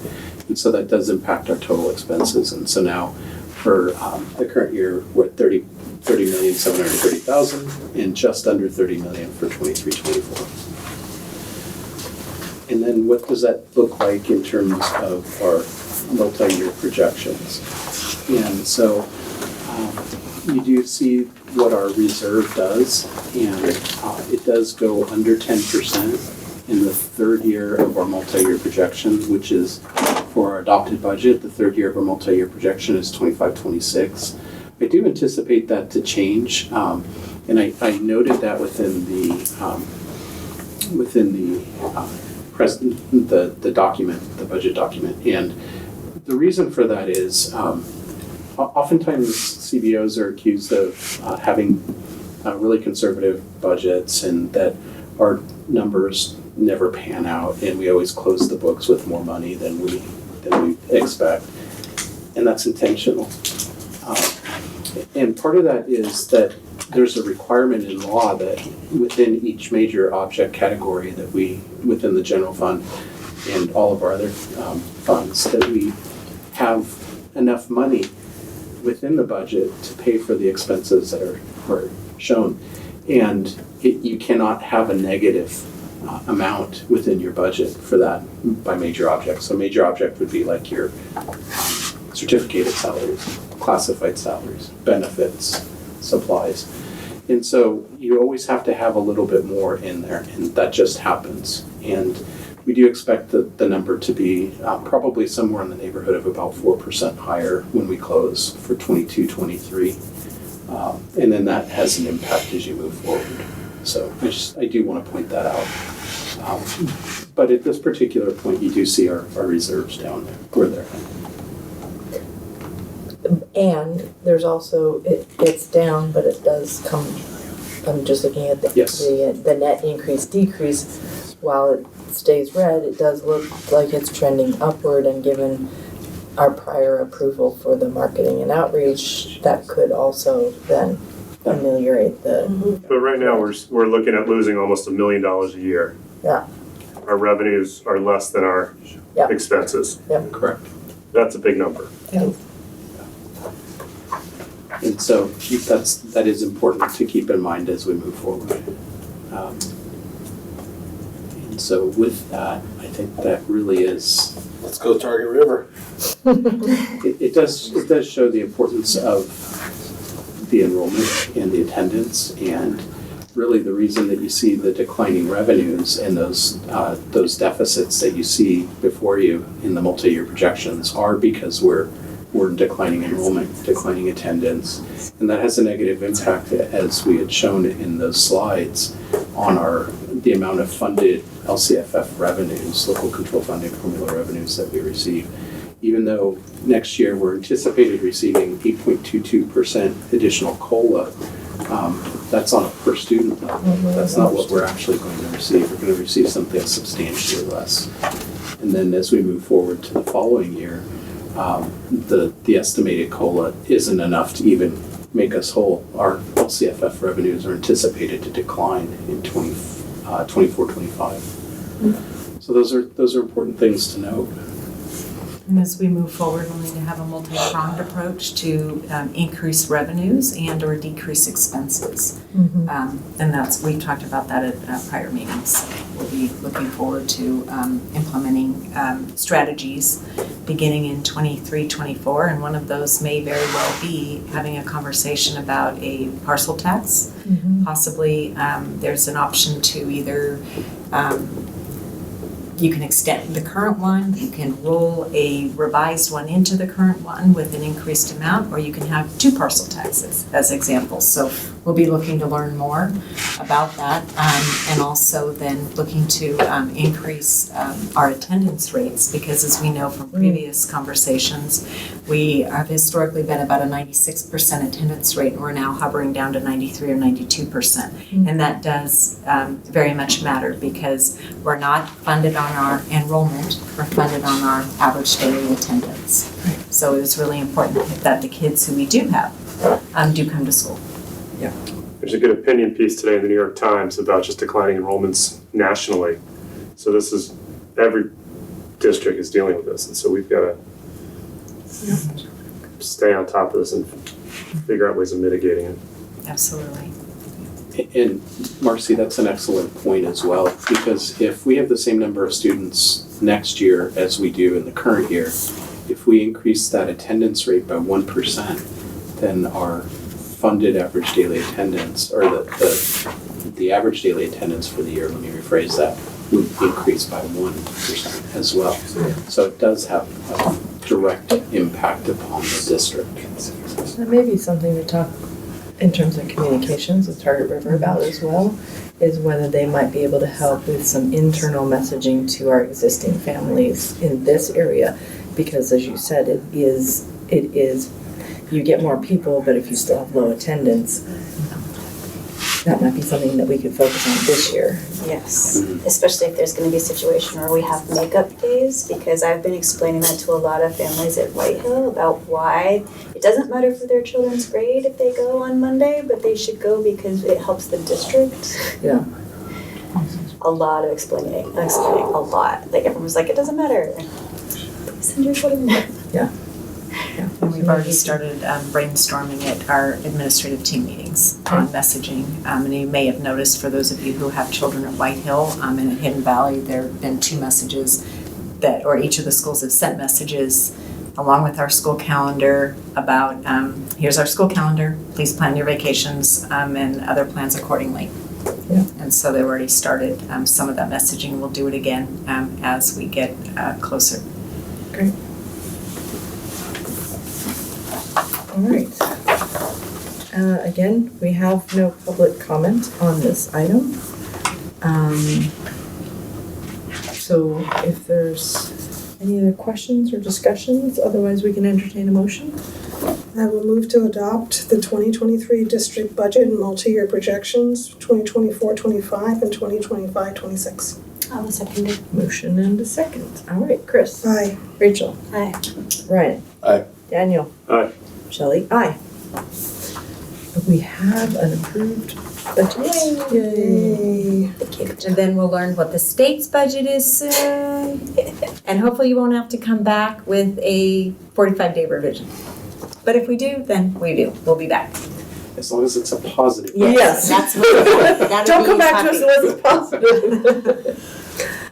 And so that does impact our total expenses. And so now for the current year, we're at $30,730,000 and just under $30 million for 23-24. And then what does that look like in terms of our multi-year projections? And so you do see what our reserve does, and it does go under 10% in the third year of our multi-year projection, which is for our adopted budget. The third year of our multi-year projection is 25-26. I do anticipate that to change, and I noted that within the document, the budget document. And the reason for that is oftentimes CBOs are accused of having really conservative budgets and that our numbers never pan out and we always close the books with more money than we expect. And that's intentional. And part of that is that there's a requirement in law that within each major object category that we, within the general fund and all of our other funds, that we have enough money within the budget to pay for the expenses that are shown. And you cannot have a negative amount within your budget for that by major objects. So major object would be like your certificated salaries, classified salaries, benefits, supplies. And so you always have to have a little bit more in there, and that just happens. And we do expect the number to be probably somewhere in the neighborhood of about 4% higher when we close for 22-23. And then that has an impact as you move forward. So I do want to point that out. But at this particular point, you do see our reserves down there, where they're at. And there's also, it's down, but it does come, I'm just looking at the net increase decrease. While it stays red, it does look like it's trending upward, and given our prior approval for the marketing and outreach, that could also then ameliorate the. But right now, we're looking at losing almost $1 million a year. Yeah. Our revenues are less than our expenses. Yep. Correct. That's a big number. Yeah. And so that is important to keep in mind as we move forward. And so with that, I think that really is. Let's go Target River. It does show the importance of the enrollment and the attendance, and really the reason that you see the declining revenues and those deficits that you see before you in the multi-year projections are because we're declining enrollment, declining attendance, and that has a negative impact, as we had shown in those slides, on the amount of funded LCFF revenues, local control funding formula revenues that we receive. Even though next year we're anticipated receiving 8.22% additional COLA, that's on a per student level. That's not what we're actually going to receive. We're going to receive something substantially less. And then as we move forward to the following year, the estimated COLA isn't enough to even make us whole. Our LCFF revenues are anticipated to decline in 24-25. So those are important things to note. And as we move forward, we'll need to have a multi-pronged approach to increase revenues and or decrease expenses. And we've talked about that at prior meetings. We'll be looking forward to implementing strategies beginning in 23-24, and one of those may very well be having a conversation about a parcel tax. Possibly there's an option to either You can extend the current one, you can roll a revised one into the current one with an increased amount, or you can have 2 parcel taxes as examples. So we'll be looking to learn more about that, and also then looking to increase our attendance rates, because as we know from previous conversations, we have historically been about a 96% attendance rate, and we're now hovering down to 93 or 92%. And that does very much matter, because we're not funded on our enrollment, we're funded on our average daily attendance. So it's really important that the kids who we do have do come to school. There's a good opinion piece today in the New York Times about just declining enrollments nationally. So this is, every district is dealing with this, and so we've got to stay on top of this and figure out ways of mitigating it. Absolutely. And Marcy, that's an excellent point as well, because if we have the same number of students next year as we do in the current year, if we increase that attendance rate by 1%, then our funded average daily attendance, or the average daily attendance for the year, let me rephrase that, would increase by 1% as well. So it does have a direct impact upon the district. That may be something to talk in terms of communications with Target River about as well, is whether they might be able to help with some internal messaging to our existing families in this area, because as you said, it is you get more people, but if you still have low attendance, that might be something that we could focus on this year. Yes, especially if there's going to be a situation where we have makeup days, because I've been explaining that to a lot of families at White Hill about why it doesn't matter for their children's grade if they go on Monday, but they should go because it helps the district. Yeah. A lot of explaining a lot. Like everyone was like, it doesn't matter. Please send your children. Yeah. And we've already started brainstorming at our administrative team meetings on messaging. And you may have noticed, for those of you who have children at White Hill and at Hidden Valley, there have been 2 messages that, or each of the schools have sent messages along with our school calendar about, here's our school calendar, please plan your vacations and other plans accordingly. Yeah. And so they've already started some of that messaging. We'll do it again as we get closer. Great. All right. Again, we have no public comment on this item. So if there's any other questions or discussions, otherwise we can entertain a motion. I will move to adopt the 2023 district budget and multi-year projections, 2024-25 and 2025-26. I'll second it. Motion and a second. All right, Chris. Aye. Rachel. Aye. Ryan. Aye. Daniel. Aye. Shelley. Aye. We have an approved budget. Yay. And then we'll learn what the state's budget is soon. And hopefully you won't have to come back with a 45-day revision. But if we do, then we do. We'll be back. As long as it's a positive. Yes. That's what Don't come back to us unless it's positive.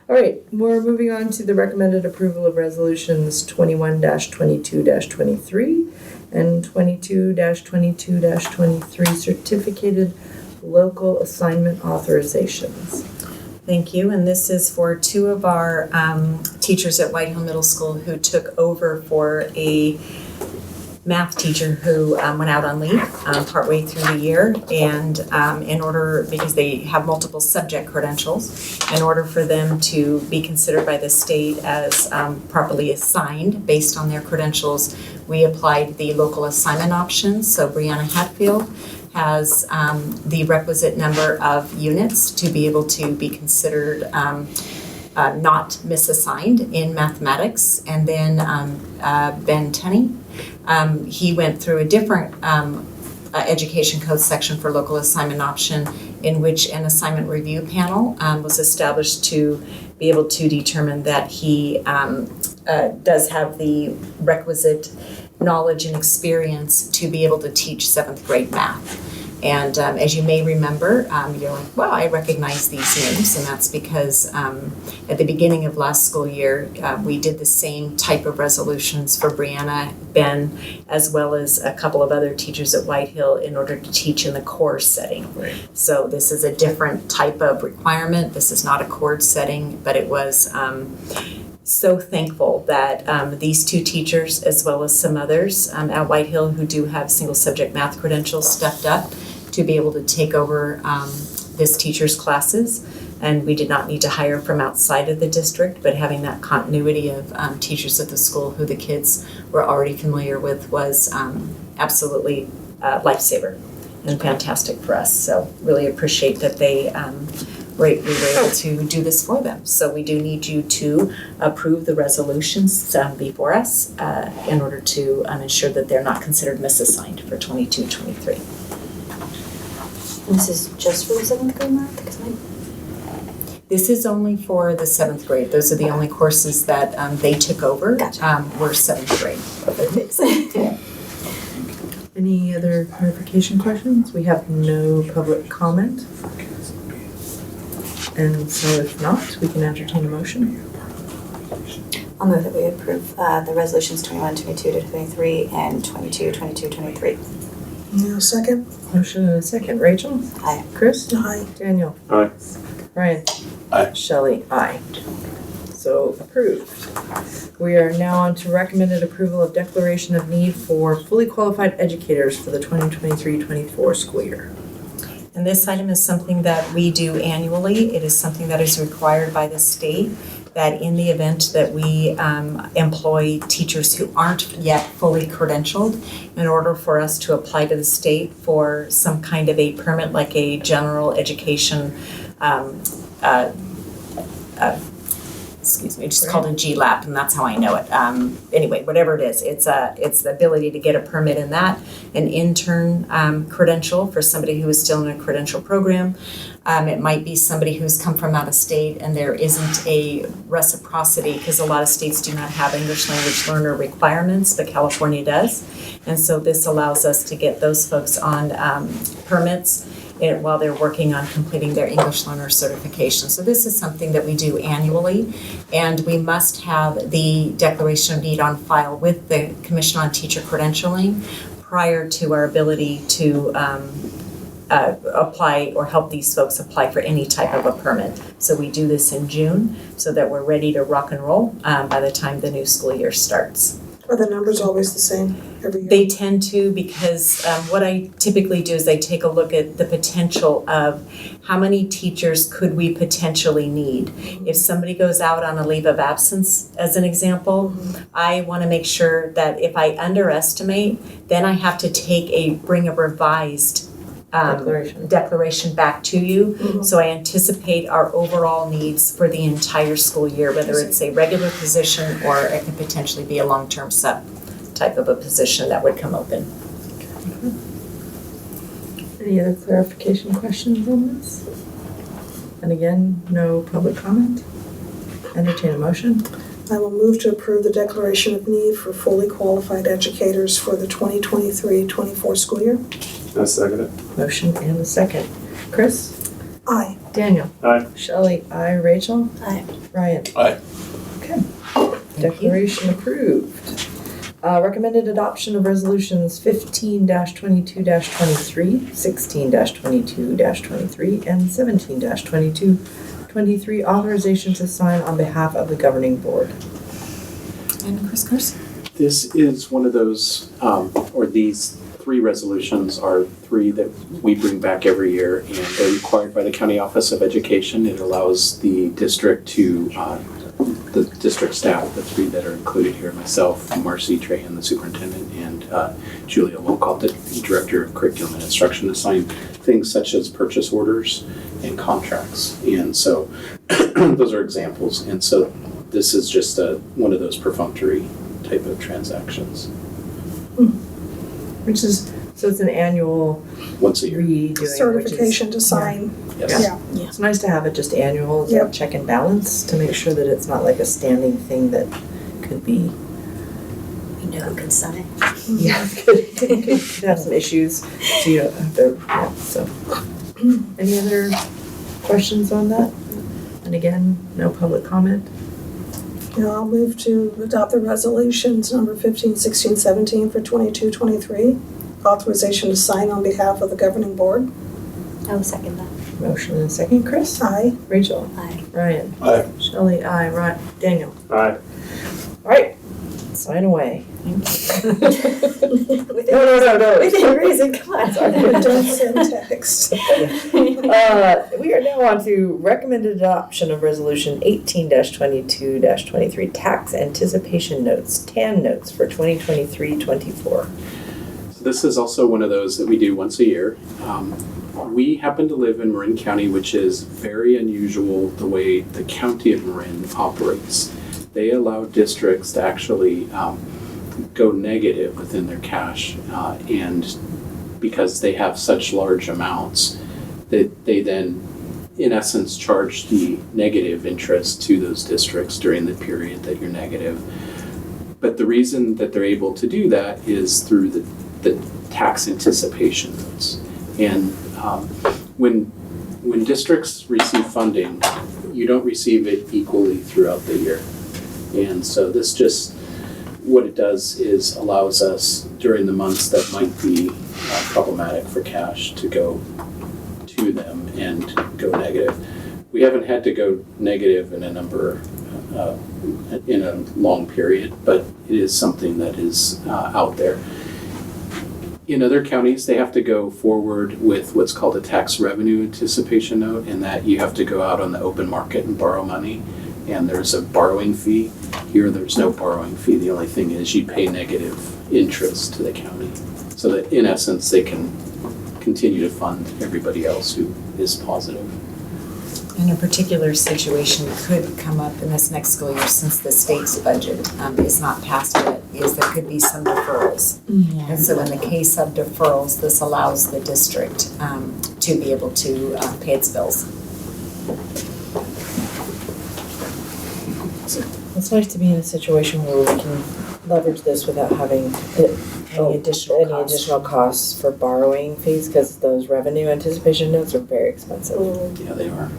All right, we're moving on to the recommended approval of resolutions 21-22-23 and 22-22-23 certificated local assignment authorizations. Thank you. And this is for 2 of our teachers at White Hill Middle School who took over for a math teacher who went out on leave partway through the year, and because they have multiple subject credentials, in order for them to be considered by the state as properly assigned based on their credentials, we applied the local assignment options. So Brianna Hatfield has the requisite number of units to be able to be considered not misassigned in mathematics. And then Ben Tenney, he went through a different education code section for local assignment option, in which an assignment review panel was established to be able to determine that he does have the requisite knowledge and experience to be able to teach 7th grade math. And as you may remember, you're like, wow, I recognize these names, and that's because at the beginning of last school year, we did the same type of resolutions for Brianna, Ben, as well as a couple of other teachers at White Hill in order to teach in the core setting. Right. So this is a different type of requirement. This is not a cord setting, but it was so thankful that these two teachers, as well as some others at White Hill who do have single subject math credentials, stepped up to be able to take over this teacher's classes. And we did not need to hire from outside of the district, but having that continuity of teachers at the school who the kids were already familiar with was absolutely a lifesaver and fantastic for us. So really appreciate that we were able to do this for them. So we do need you to approve the resolutions before us in order to ensure that they're not considered misassigned for 22-23. And this is just for the 7th grade math? Because This is only for the 7th grade. Those are the only courses that they took over. Gotcha. Were 7th grade. Any other clarification questions? We have no public comment. And so if not, we can entertain a motion. I'll move that we approve the resolutions 21-22-23 and 22-23. No second? Motion and a second. Rachel? Aye. Chris? Aye. Daniel? Aye. Brian? Aye. Shelley? Aye. So approved. We are now on to recommended approval of declaration of need for fully qualified educators for the 2023-24 school year. And this item is something that we do annually. It is something that is required by the state, that in the event that we employ teachers who aren't yet fully credentialed, in order for us to apply to the state for some kind of a permit, like a general education excuse me, just called a GLAP, and that's how I know it. Anyway, whatever it is, it's the ability to get a permit in that, an intern credential for somebody who is still in a credential program. It might be somebody who's come from out of state and there isn't a reciprocity, because a lot of states do not have English language learner requirements, but California does. And so this allows us to get those folks on permits while they're working on completing their English learner certification. So this is something that we do annually, and we must have the declaration of need on file with the Commission on Teacher Credentialing prior to our ability to apply or help these folks apply for any type of a permit. So we do this in June so that we're ready to rock and roll by the time the new school year starts. Are the numbers always the same every year? They tend to, because what I typically do is I take a look at the potential of how many teachers could we potentially need. If somebody goes out on a leave of absence, as an example, I want to make sure that if I underestimate, then I have to bring a revised declaration back to you. So I anticipate our overall needs for the entire school year, whether it's a regular position or it could potentially be a long-term sub type of a position that would come open. Any other clarification questions on this? And again, no public comment. Entertain a motion. I will move to approve the declaration of need for fully qualified educators for the 2023-24 school year. I second it. Motion and a second. Chris? Aye. Daniel? Aye. Shelley? Aye. Rachel? Aye. Ryan? Aye. Okay. Declaration approved. Recommended adoption of resolutions 15-22-23, 16-22-23, and 17-22-23, authorization to sign on behalf of the governing board. And Chris Carson? This is one of those, or these three resolutions are three that we bring back every year, and they're required by the County Office of Education. It allows the district to, the district staff, the three that are included here, myself, Marcy Trey, and the superintendent, and Julia Wolcott, the director of curriculum and instruction, to sign things such as purchase orders and contracts. And so those are examples. And so this is just one of those perfunctory type of transactions. Which is, so it's an annual Once a year. redoing. Certification to sign. Yes. Yeah. It's nice to have it just annual, as a Yep. check and balance, to make sure that it's not like a standing thing that could be know who can sign. Yeah, could have some issues, so you don't have to, yeah, so. Any other questions on that? And again, no public comment? Yeah, I'll move to adopt the resolutions number 15, 16, 17 for 22, 23. Authorization to sign on behalf of the governing board. I will second that. Motion and a second, Chris? Aye. Rachel? Aye. Ryan? Aye. Shelley? Aye. Daniel? Aye. All right, sign away. No. Within reason, come on. Don't send text. We are now on to recommended adoption of resolution 18-22-23 tax anticipation notes, TAN notes for 2023-24. So this is also one of those that we do once a year. We happen to live in Marin County, which is very unusual the way the county of Marin operates. They allow districts to actually go negative within their cash, and because they have such large amounts, that they then, in essence, charge the negative interest to those districts during the period that you're negative. But the reason that they're able to do that is through the tax anticipation notes. And when districts receive funding, you don't receive it equally throughout the year. And so this just, what it does is allows us during the months that might be problematic for cash to go to them and go negative. We haven't had to go negative in a long period, but it is something that is out there. In other counties, they have to go forward with what's called a tax revenue anticipation note, and that you have to go out on the open market and borrow money, and there's a borrowing fee. Here, there's no borrowing fee. The only thing is you pay negative interest to the county, so that in essence, they can continue to fund everybody else who is positive. And a particular situation could come up in this next school year, since the state's budget is not passed yet, is there could be some deferrals. And so in the case of deferrals, this allows the district to be able to pay its bills. It's nice to be in a situation where we can leverage this without having any additional costs for borrowing fees, because those revenue anticipation notes are very expensive. Yeah, they are.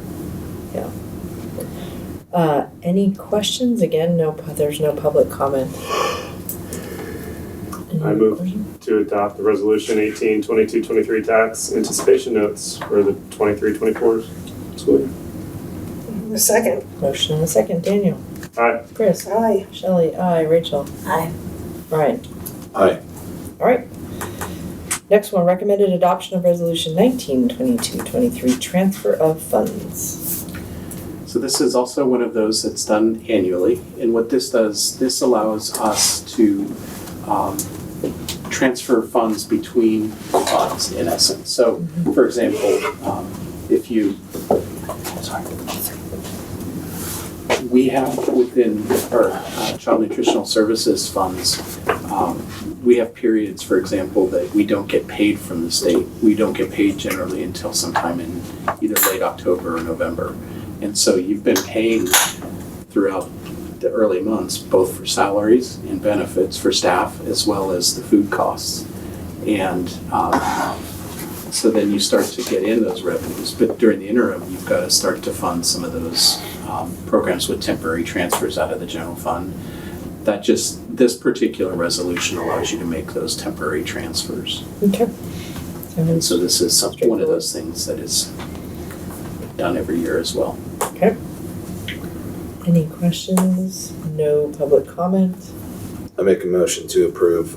Any questions? Again, there's no public comment. I move to adopt the resolution 18-22-23 tax anticipation notes for the 23-24 school year. The second. Motion and a second. Daniel? Aye. Chris? Aye. Shelley? Aye. Rachel? Aye. Ryan? Aye. All right. Next one, recommended adoption of resolution 19-22-23 transfer of funds. So this is also one of those that's done annually, and what this does, this allows us to transfer funds between funds in essence. So, for example, if you, we have within our child nutritional services funds, we have periods, for example, that we don't get paid from the state. We don't get paid generally until sometime in either late October or November. And so you've been paying throughout the early months, both for salaries and benefits for staff, as well as the food costs. And so then you start to get in those revenues. But during the interim, you've got to start to fund some of those programs with temporary transfers out of the general fund. This particular resolution allows you to make those temporary transfers. Okay. And so this is one of those things that is done every year as well. Okay. Any questions? No public comment? I make a motion to approve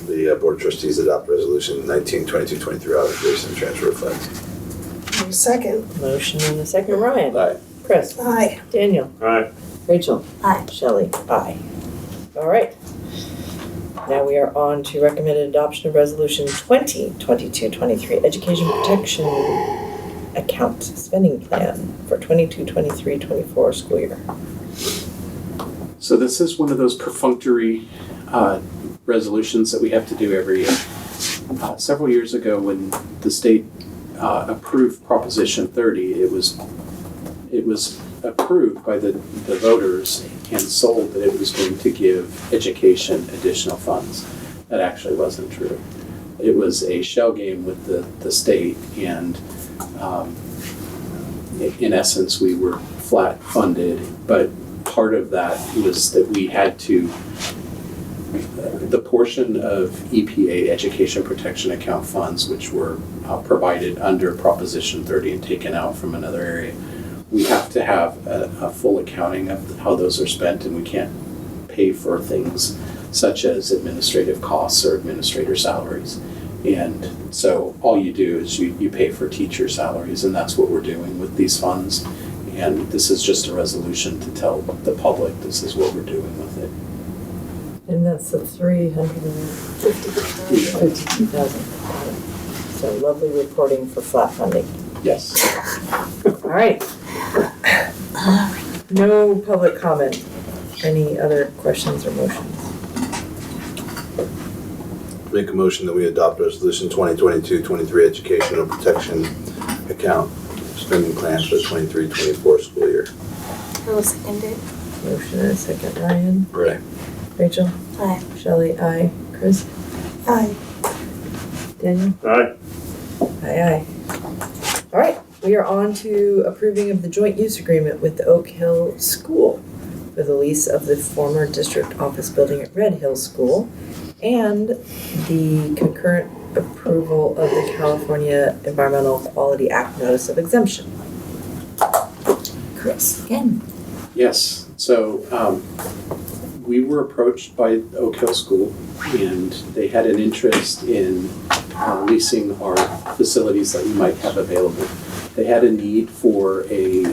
the Board of Trustees adopt resolution 19-22-23 authorization and transfer of funds. Second. Motion and a second. Ryan? Aye. Chris? Aye. Daniel? Aye. Rachel? Aye. Shelley? Aye. All right. Now we are on to recommended adoption of resolution 20-22-23 education protection account spending plan for 22-23-24 school year. So this is one of those perfunctory resolutions that we have to do every year. Several years ago, when the state approved Proposition 30, it was approved by the voters and sold that it was going to give education additional funds. That actually wasn't true. It was a shell game with the state, and in essence, we were flat funded, but part of that was that we had to, the portion of EPA Education Protection Account funds, which were provided under Proposition 30 and taken out from another area, we have to have a full accounting of how those are spent, and we can't pay for things such as administrative costs or administrator salaries. And so all you do is you pay for teacher salaries, and that's what we're doing with these funds. And this is just a resolution to tell the public this is what we're doing with it. And that's the 352,000. So lovely reporting for flat funding. Yes. All right. No public comment. Any other questions or motions? Make a motion that we adopt resolution 2022-23 educational protection account spending plans for the 23-24 school year. I will second it. Motion and a second. Ryan? Right. Rachel? Aye. Shelley? Aye. Chris? Aye. Daniel? Aye. Aye, aye. All right, we are on to approving of the joint use agreement with the Oak Hill School for the lease of the former district office building at Red Hill School and the concurrent approval of the California Environmental Quality Act Notice of Exemption. Chris, again. Yes. So we were approached by Oak Hill School, and they had an interest in leasing our facilities that we might have available. They had a need for a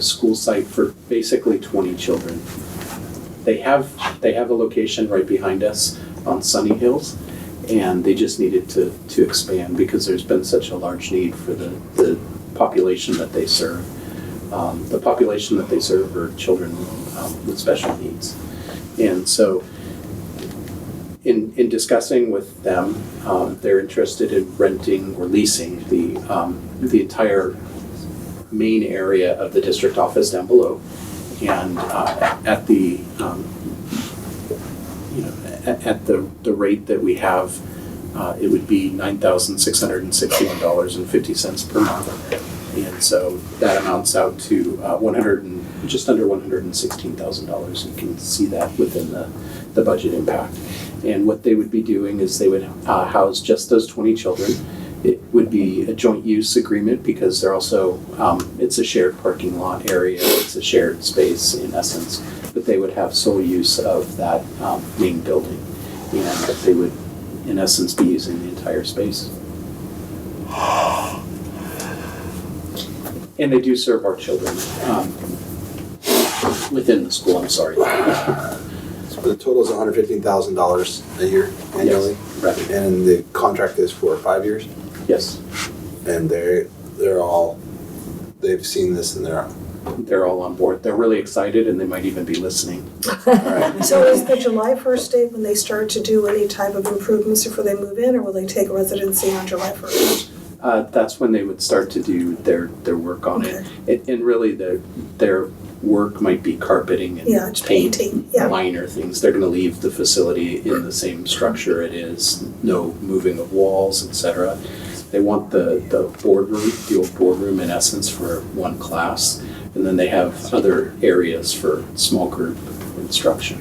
school site for basically 20 children. They have a location right behind us on Sunny Hills, and they just needed to expand because there's been such a large need for the population that they serve. The population that they serve are children with special needs. And so in discussing with them, they're interested in renting or leasing the entire main area of the district office down below. And at the at the rate that we have, it would be $9,661.50 per month. And so that amounts out to just under $116,000. You can see that within the budget impact. And what they would be doing is they would house just those 20 children. It would be a joint use agreement because they're also, it's a shared parking lot area, it's a shared space in essence, but they would have sole use of that main building. And they would, in essence, be using the entire space. And they do serve our children within the school, I'm sorry. So the total is $115,000 a year annually? Yes, right. And the contract is for 5 years? Yes. And they've seen this and They're all on board. They're really excited and they might even be listening. all right. So is the July 1st date when they start to do any type of improvements before they move in, or will they take residency on July 1st? That's when they would start to do their work on Okay. it. And really their work might be carpeting and Yeah, it's painting, yeah. minor things. They're going to leave the facility in the same structure it is, no moving of walls, etc. They want the boardroom, the old boardroom in essence for one class, and then they have other areas for small group instruction.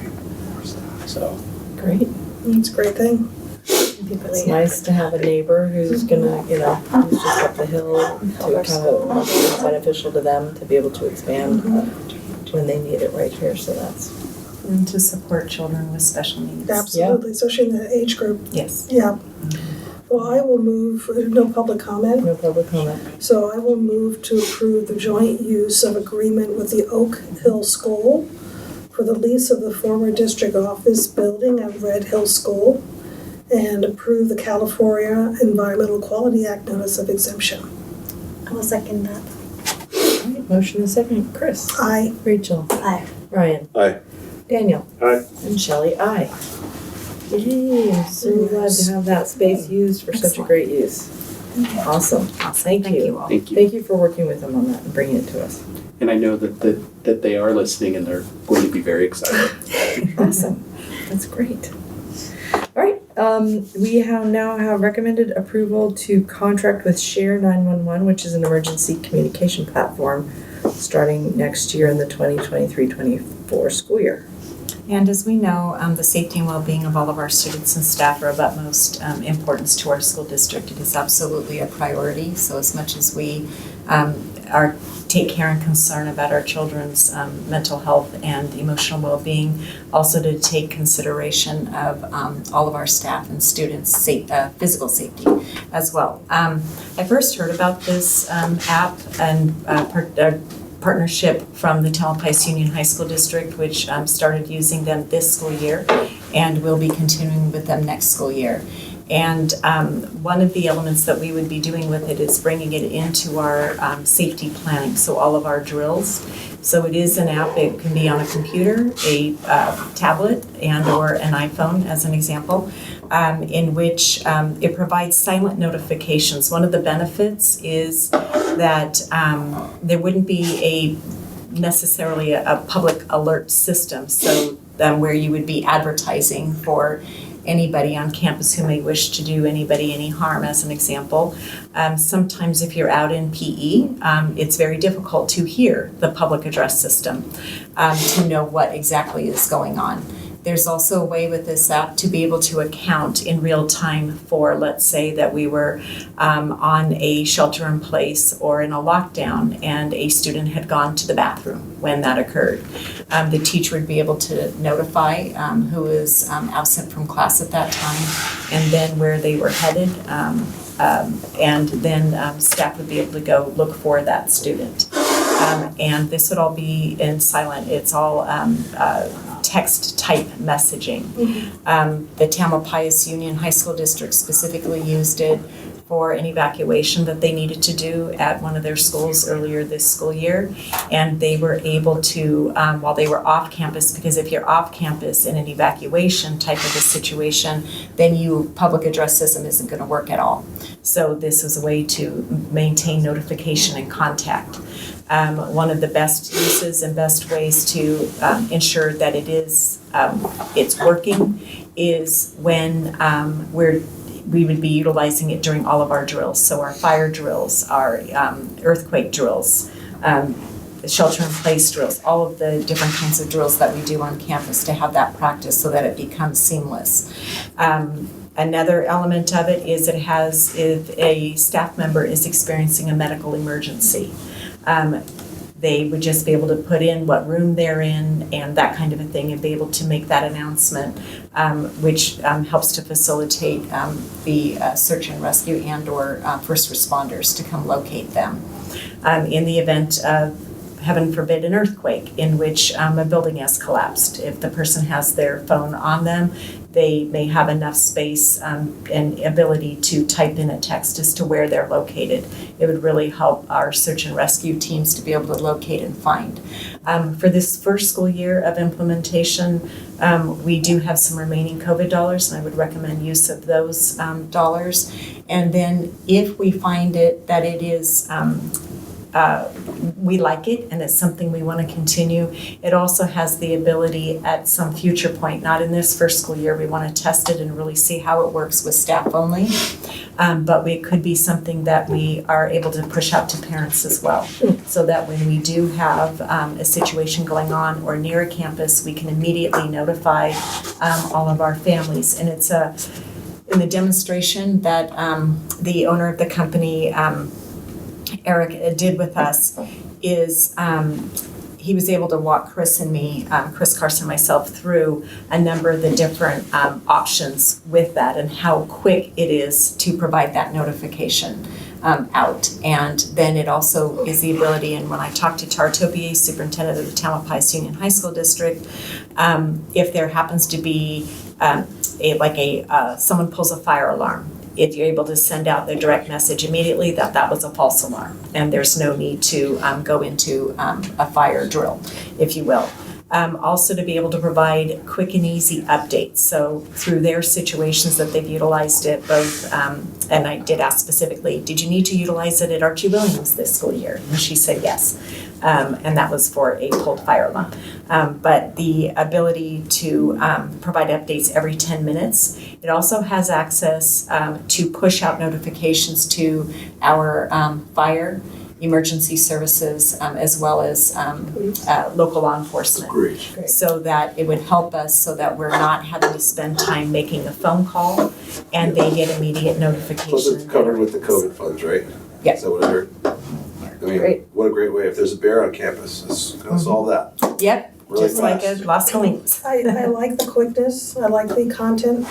So Great. It's a great thing. It's nice to have a neighbor who's gonna, who's just up the hill to kind of be beneficial to them to be able to expand when they need it right here, so that's. And to support children with special needs. Absolutely, especially in the age group. Yes. Yeah. Well, I will move, no public comment, No public comment. so I will move to approve the joint use of agreement with the Oak Hill School for the lease of the former district office building at Red Hill School and approve the California Environmental Quality Act Notice of Exemption. I will second that. All right, motion and second. Chris. Aye. Rachel. Aye. Ryan. Aye. Daniel. Aye. And Shelley. Aye. Yay, I'm so glad to have that space used for such a great use. Awesome. Thank you. all. Thank you. Thank you for working with them on that and bringing it to us. And I know that they are listening and they're going to be very excited. Awesome. That's great. All right. We now have recommended approval to contract with Share 911, which is an emergency communication platform starting next year in the 2023-24 school year. And as we know, the safety and well-being of all of our students and staff are of utmost importance to our school district. It is absolutely a priority. So as much as we take care and concern about our children's mental health and emotional well-being, also to take consideration of all of our staff and students' physical safety as well. I first heard about this app and partnership from the Tamalpais Union High School District, which started using them this school year and will be continuing with them next school year. And one of the elements that we would be doing with it is bringing it into our safety planning, so all of our drills. So it is an app. It can be on a computer, a tablet, and or an iPhone, as an example, in which it provides silent notifications. One of the benefits is that there wouldn't be necessarily a public alert system, so where you would be advertising for anybody on campus who may wish to do anybody any harm, as an example. Sometimes if you're out in PE, it's very difficult to hear the public address system to know what exactly is going on. There's also a way with this app to be able to account in real time for, let's say that we were on a shelter in place or in a lockdown and a student had gone to the bathroom when that occurred. The teacher would be able to notify who is absent from class at that time and then where they were headed. And then staff would be able to go look for that student. And this would all be in silent. It's all text type messaging. The Tamalpais Union High School District specifically used it for an evacuation that they needed to do at one of their schools earlier this school year. And they were able to, while they were off campus, because if you're off campus in an evacuation type of a situation, then your public address system isn't going to work at all. So this was a way to maintain notification and contact. One of the best uses and best ways to ensure that it's working is when we would be utilizing it during all of our drills. So our fire drills, our earthquake drills, shelter-in-place drills, all of the different kinds of drills that we do on campus to have that practice so that it becomes seamless. Another element of it is if a staff member is experiencing a medical emergency, they would just be able to put in what room they're in and that kind of a thing and be able to make that announcement, which helps to facilitate the search and rescue and or first responders to come locate them. In the event of, heaven forbid, an earthquake in which a building has collapsed, if the person has their phone on them, they may have enough space and ability to type in a text as to where they're located. It would really help our search and rescue teams to be able to locate and find. For this first school year of implementation, we do have some remaining COVID dollars, and I would recommend use of those dollars. And then if we find it that it is we like it and it's something we want to continue. It also has the ability at some future point, not in this first school year, we want to test it and really see how it works with staff only. But it could be something that we are able to push out to parents as well, so that when we do have a situation going on or near a campus, we can immediately notify all of our families. And it's in the demonstration that the owner of the company, Eric, did with us is he was able to walk Chris and me, Chris Carson and myself, through a number of the different options with that and how quick it is to provide that notification out. And then it also is the ability, and when I talked to Tartopie, superintendent of the Tamalpais Union High School District, if there happens to be someone pulls a fire alarm, if you're able to send out the direct message immediately that was a false alarm and there's no need to go into a fire drill, if you will. Also to be able to provide quick and easy updates. So through their situations that they've utilized it both, and I did ask specifically, did you need to utilize it at Archie Williams this school year? And she said yes. And that was for a pulled fire alarm. But the ability to provide updates every 10 minutes. It also has access to push out notifications to our fire, emergency services, as well as local law enforcement. Great. So that it would help us so that we're not having to spend time making a phone call and they get immediate notification. Plus it's covered with the COVID funds, right? Yeah. Is that what I heard? I mean, Great. what a great way. If there's a bear on campus, it's gonna solve that. Yep, Really just like fast. a Las Colinas. I like the quickness, I like the content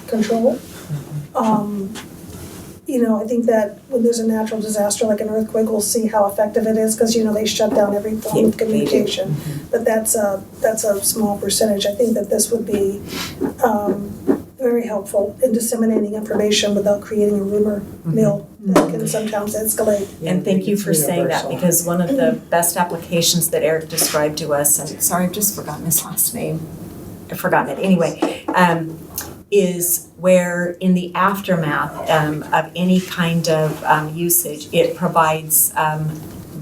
control. I think that when there's a natural disaster like an earthquake, we'll see how effective it is, because, they shut down every form of communication. But that's a small percentage. I think that this would be very helpful in disseminating information without creating a rumor mill that can sometimes escalate. And thank you for saying that, because one of the best applications that Eric described to us, and sorry, I've just forgotten his last name. I've forgotten it. Anyway, is where in the aftermath of any kind of usage, it provides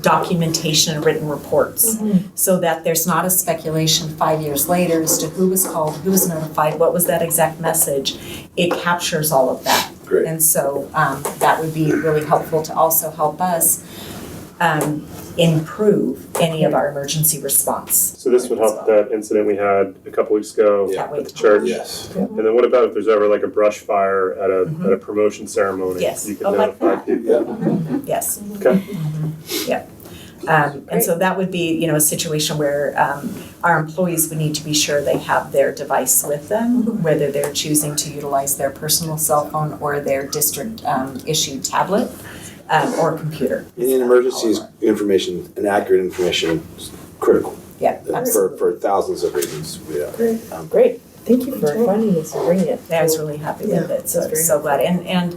documentation and written reports so that there's not a speculation 5 years later as to who was called, who was notified, what was that exact message. It captures all of that. Great. And so that would be really helpful to also help us improve any of our emergency response. So this would help that incident we had a couple weeks ago Yeah. at the church. Yes. And then what about if there's ever like a brush fire at a promotion ceremony? Yes. You can Oh, like notify that. people. Yes. Okay. And so that would be, a situation where our employees would need to be sure they have their device with them, whether they're choosing to utilize their personal cell phone or their district issued tablet or computer. In emergencies, information and accurate information is critical. Yeah, absolutely. For thousands of reasons. Yeah. Great. Thank you for finding this and bringing it. I was really happy with it, so I'm that's so glad. And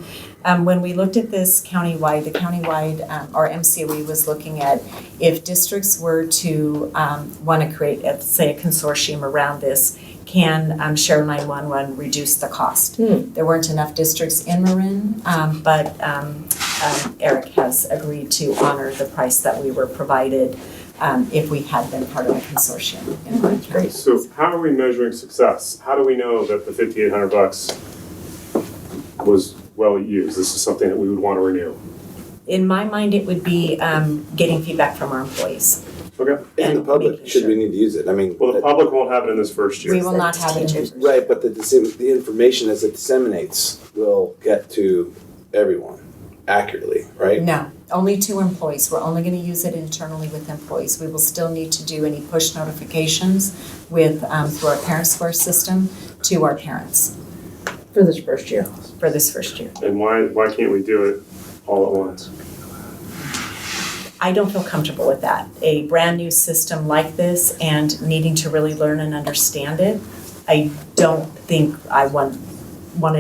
when we looked at this countywide, the countywide, our MCOE was looking at if districts were to want to create, say, a consortium around this, can Share 911 reduce the cost? There weren't enough districts in Marin, but Eric has agreed to honor the price that we were provided if we had been part of a consortium in Marin County. So how are we measuring success? How do we know that the $5,800 was well used? This is something that we would want to renew. In my mind, it would be getting feedback from our employees. Okay. And the public, making should sure. we need to use it? I mean, Well, the public won't have it in this first year. We will not have it. right, but the information as it disseminates will get to everyone accurately, right? No, only to employees. We're only going to use it internally with employees. We will still need to do any push notifications with through our parent square system to our parents For this first year. for this first year. And why can't we do it all at once? I don't feel comfortable with that. A brand new system like this and needing to really learn and understand it, I don't think I want to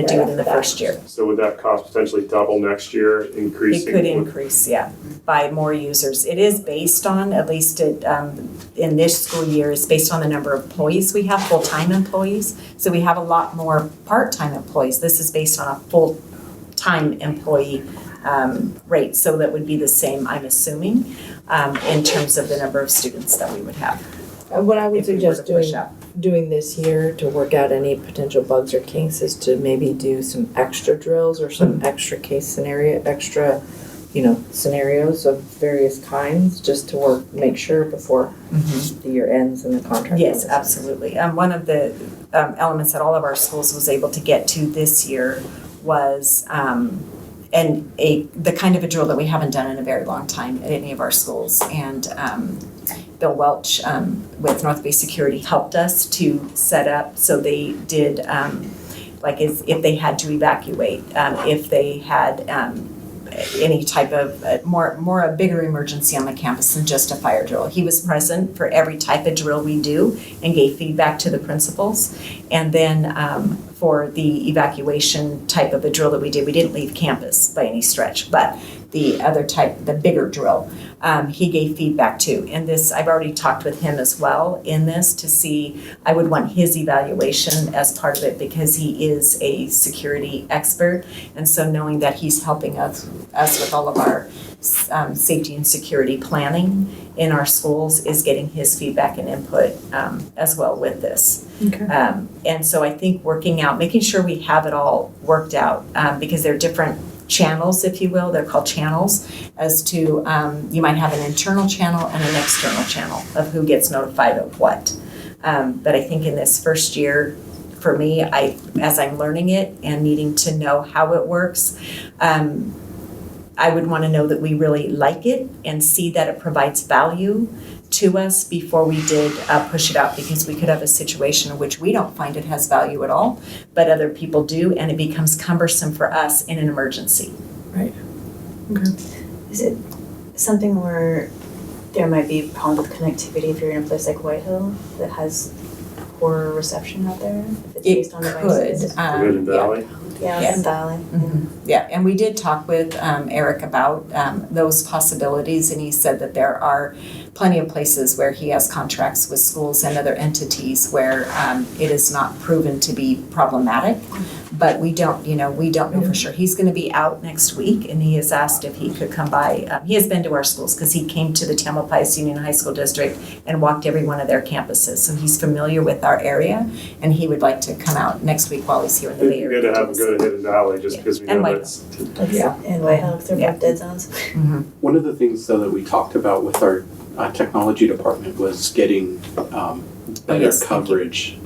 do it in the first year. So would that cost potentially double next year, It increasing? could increase, yeah, by more users. It is based on, at least in this school year, is based on the number of employees we have, full-time employees. So we have a lot more part-time employees. This is based on a full-time employee rate. So that would be the same, I'm assuming, in terms of the number of students that we would have. What I would if we were suggest to push up. doing this year to work out any potential bugs or kinks is to maybe do some extra drills or some extra case scenario, scenarios of various kinds, just to make sure before the year ends and the contract. Yes, ends. absolutely. One of the elements that all of our schools was able to get to this year was the kind of a drill that we haven't done in a very long time at any of our schools. And Bill Welch with North Bay Security helped us to set up, so they did, if they had to evacuate, if they had any type of a bigger emergency on the campus than just a fire drill. He was present for every type of drill we do and gave feedback to the principals. And then for the evacuation type of a drill that we did, we didn't leave campus by any stretch, but the other type, the bigger drill, he gave feedback to. And this, I've already talked with him as well in this to see, I would want his evaluation as part of it because he is a security expert. And so knowing that he's helping us with all of our safety and security planning in our schools is getting his feedback and input as well with this. Okay. And so I think working out, making sure we have it all worked out because they're different channels, if you will. They're called channels as to, you might have an internal channel and an external channel of who gets notified of what. But I think in this first year, for me, as I'm learning it and needing to know how it works, I would want to know that we really like it and see that it provides value to us before we did push it out, because we could have a situation in which we don't find it has value at all, but other people do, and it becomes cumbersome for us in an emergency. Right. Okay. Is it something where there might be a problem with connectivity if you're in a place like White Hill that has poor reception out there? If it's based on devices? Good Valley. Yeah, Yes. in Valley. Mhm. Yeah, and we did talk with Eric about those possibilities, and he said that there are plenty of places where he has contracts with schools and other entities where it is not proven to be problematic, but we don't know for sure. He's going to be out next week, and he has asked if he could come by. He has been to our schools because he came to the Tamalpais Union High School District and walked every one of their campuses, so he's familiar with our area, and he would like to come out next week while he's here in the Bay It'd be Area. good to have him go to Hidden Valley just because we And know White that's. Yeah. In White Hill, 'cause they're Yeah. both dead zones. One of the things, though, that we talked about with our technology department was getting better yes, thank you. coverage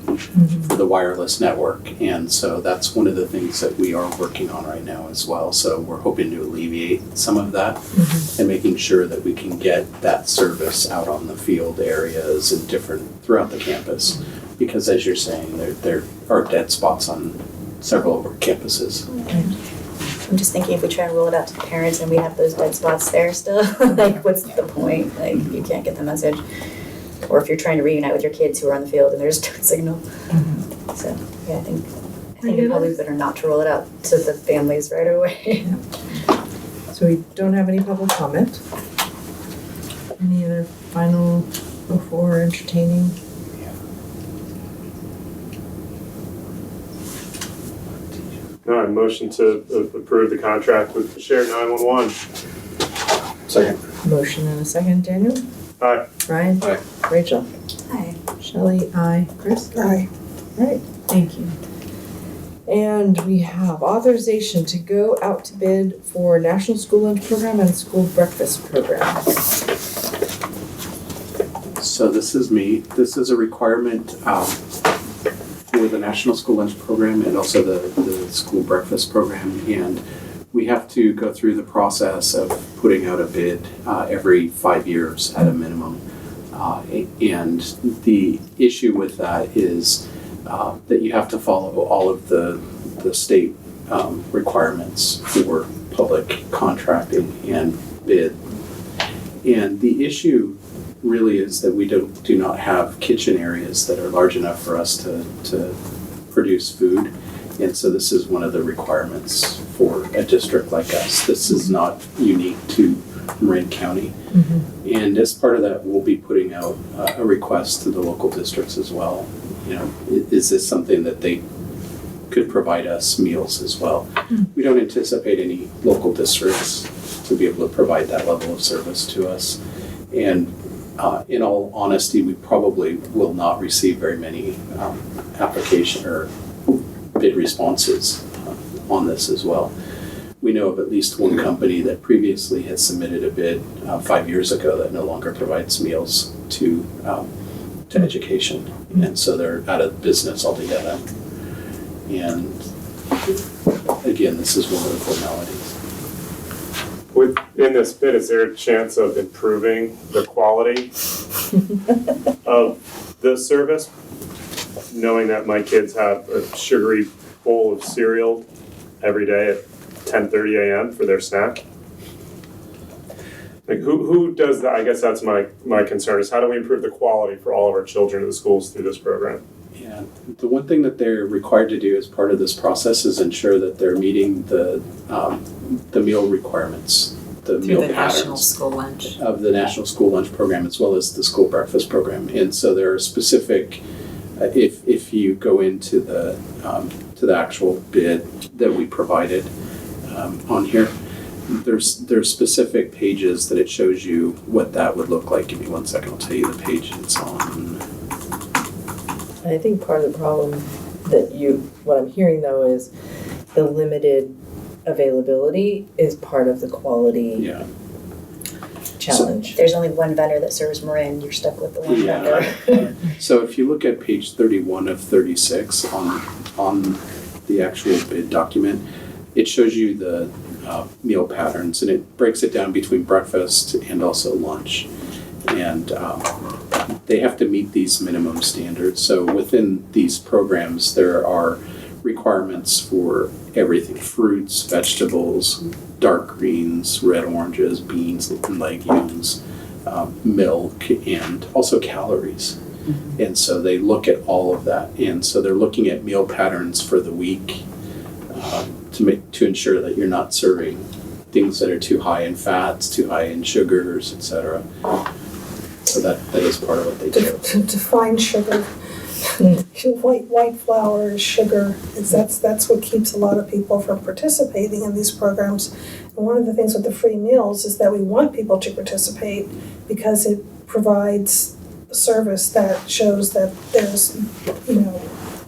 for the wireless network. And so that's one of the things that we are working on right now as well. So we're hoping to alleviate some of that and making sure that we can get that service out on the field areas and different throughout the campus. Because as you're saying, there are dead spots on several of our campuses. I'm just thinking if we try and roll it out to the parents and we have those dead spots there still, like what's the point? Like you can't get the message. Or if you're trying to reunite with your kids who are on the field and there's no signal. So yeah, I think it'd probably be better not to roll it out to the families right away. So we don't have any public comment. Any other final before entertaining? No, I motion to approve the contract with Shared 911. Second. Motion and a second. Daniel? Aye. Ryan? Aye. Rachel? Hi. Shelley? Aye. Chris? Aye. Right, thank you. And we have authorization to go out to bid for National School Lunch Program and School Breakfast Program. So this is me. This is a requirement for the National School Lunch Program and also the School Breakfast Program. And we have to go through the process of putting out a bid every 5 years at a minimum. And the issue with that is that you have to follow all of the state requirements for public contracting and bid. And the issue really is that we do not have kitchen areas that are large enough for us to produce food. And so this is one of the requirements for a district like us. This is not unique to Marin County. And as part of that, we'll be putting out a request to the local districts as well. You know, is this something that they could provide us meals as well? We don't anticipate any local districts to be able to provide that level of service to us. And in all honesty, we probably will not receive very many application or bid responses on this as well. We know of at least one company that previously had submitted a bid 5 years ago that no longer provides meals to education, and so they're out of business altogether. And again, this is one of the formalities. In this bid, is there a chance of improving the quality of the service? Knowing that my kids have a sugary bowl of cereal every day at 10:30 a.m. for their snack? Like who does that? I guess that's my concern is how do we improve the quality for all of our children in the schools through this program? Yeah, the one thing that they're required to do as part of this process is ensure that they're meeting the meal requirements the Through meal the National patterns School Lunch. of the National School Lunch Program as well as the school breakfast program. And so there are specific, if you go into the to the actual bid that we provided on here, there's specific pages that it shows you what that would look like. Give me 1 second, I'll tell you the page it's on. I think part of the problem that what I'm hearing though is the limited availability is part of the quality Yeah. challenge. There's only one vendor that serves Marin, you're stuck with the one Yeah. vendor. So if you look at page 31 of 36 on the actual bid document, it shows you the meal patterns, and it breaks it down between breakfast and also lunch. And they have to meet these minimum standards. So within these programs, there are requirements for everything: fruits, vegetables, dark greens, red oranges, beans, and legumes, milk, and also calories. And so they look at all of that. And so they're looking at meal patterns for the week to ensure that you're not serving things that are too high in fats, too high in sugars, etc. So that is part of what they do. To define sugar, white flour is sugar. That's what keeps a lot of people from participating in these programs. And one of the things with the free meals is that we want people to participate because it provides a service that shows that there's,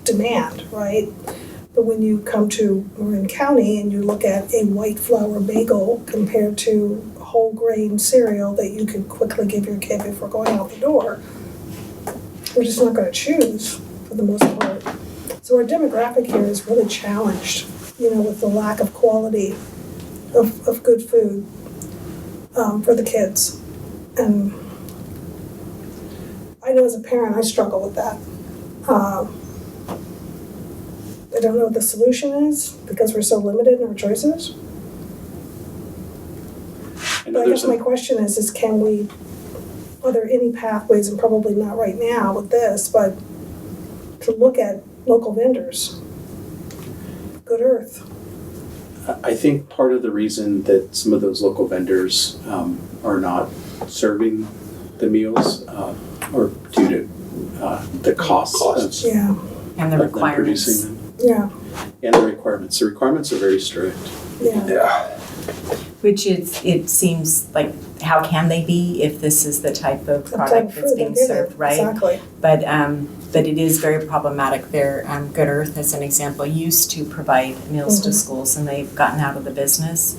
demand, right? But when you come to Marin County and you look at a white flour bagel compared to whole grain cereal that you could quickly give your kid before going out the door, we're just not going to choose for the most part. So our demographic here is really challenged, with the lack of quality of good food for the kids. And I know as a parent I struggle with that. I don't know what the solution is because we're so limited in our choices. But I guess my question is are there any pathways, and probably not right now with this, but to look at local vendors? Good Earth. I think part of the reason that some of those local vendors are not serving the meals or due to the costs of, And the of them requirements. producing them. Yeah. And the requirements. The requirements are very strict. Yeah. Which it seems like, how can they be if this is the type of product that's being served, right? Exactly. But it is very problematic. There, Good Earth, as an example, used to provide meals to schools, and they've gotten out of the business.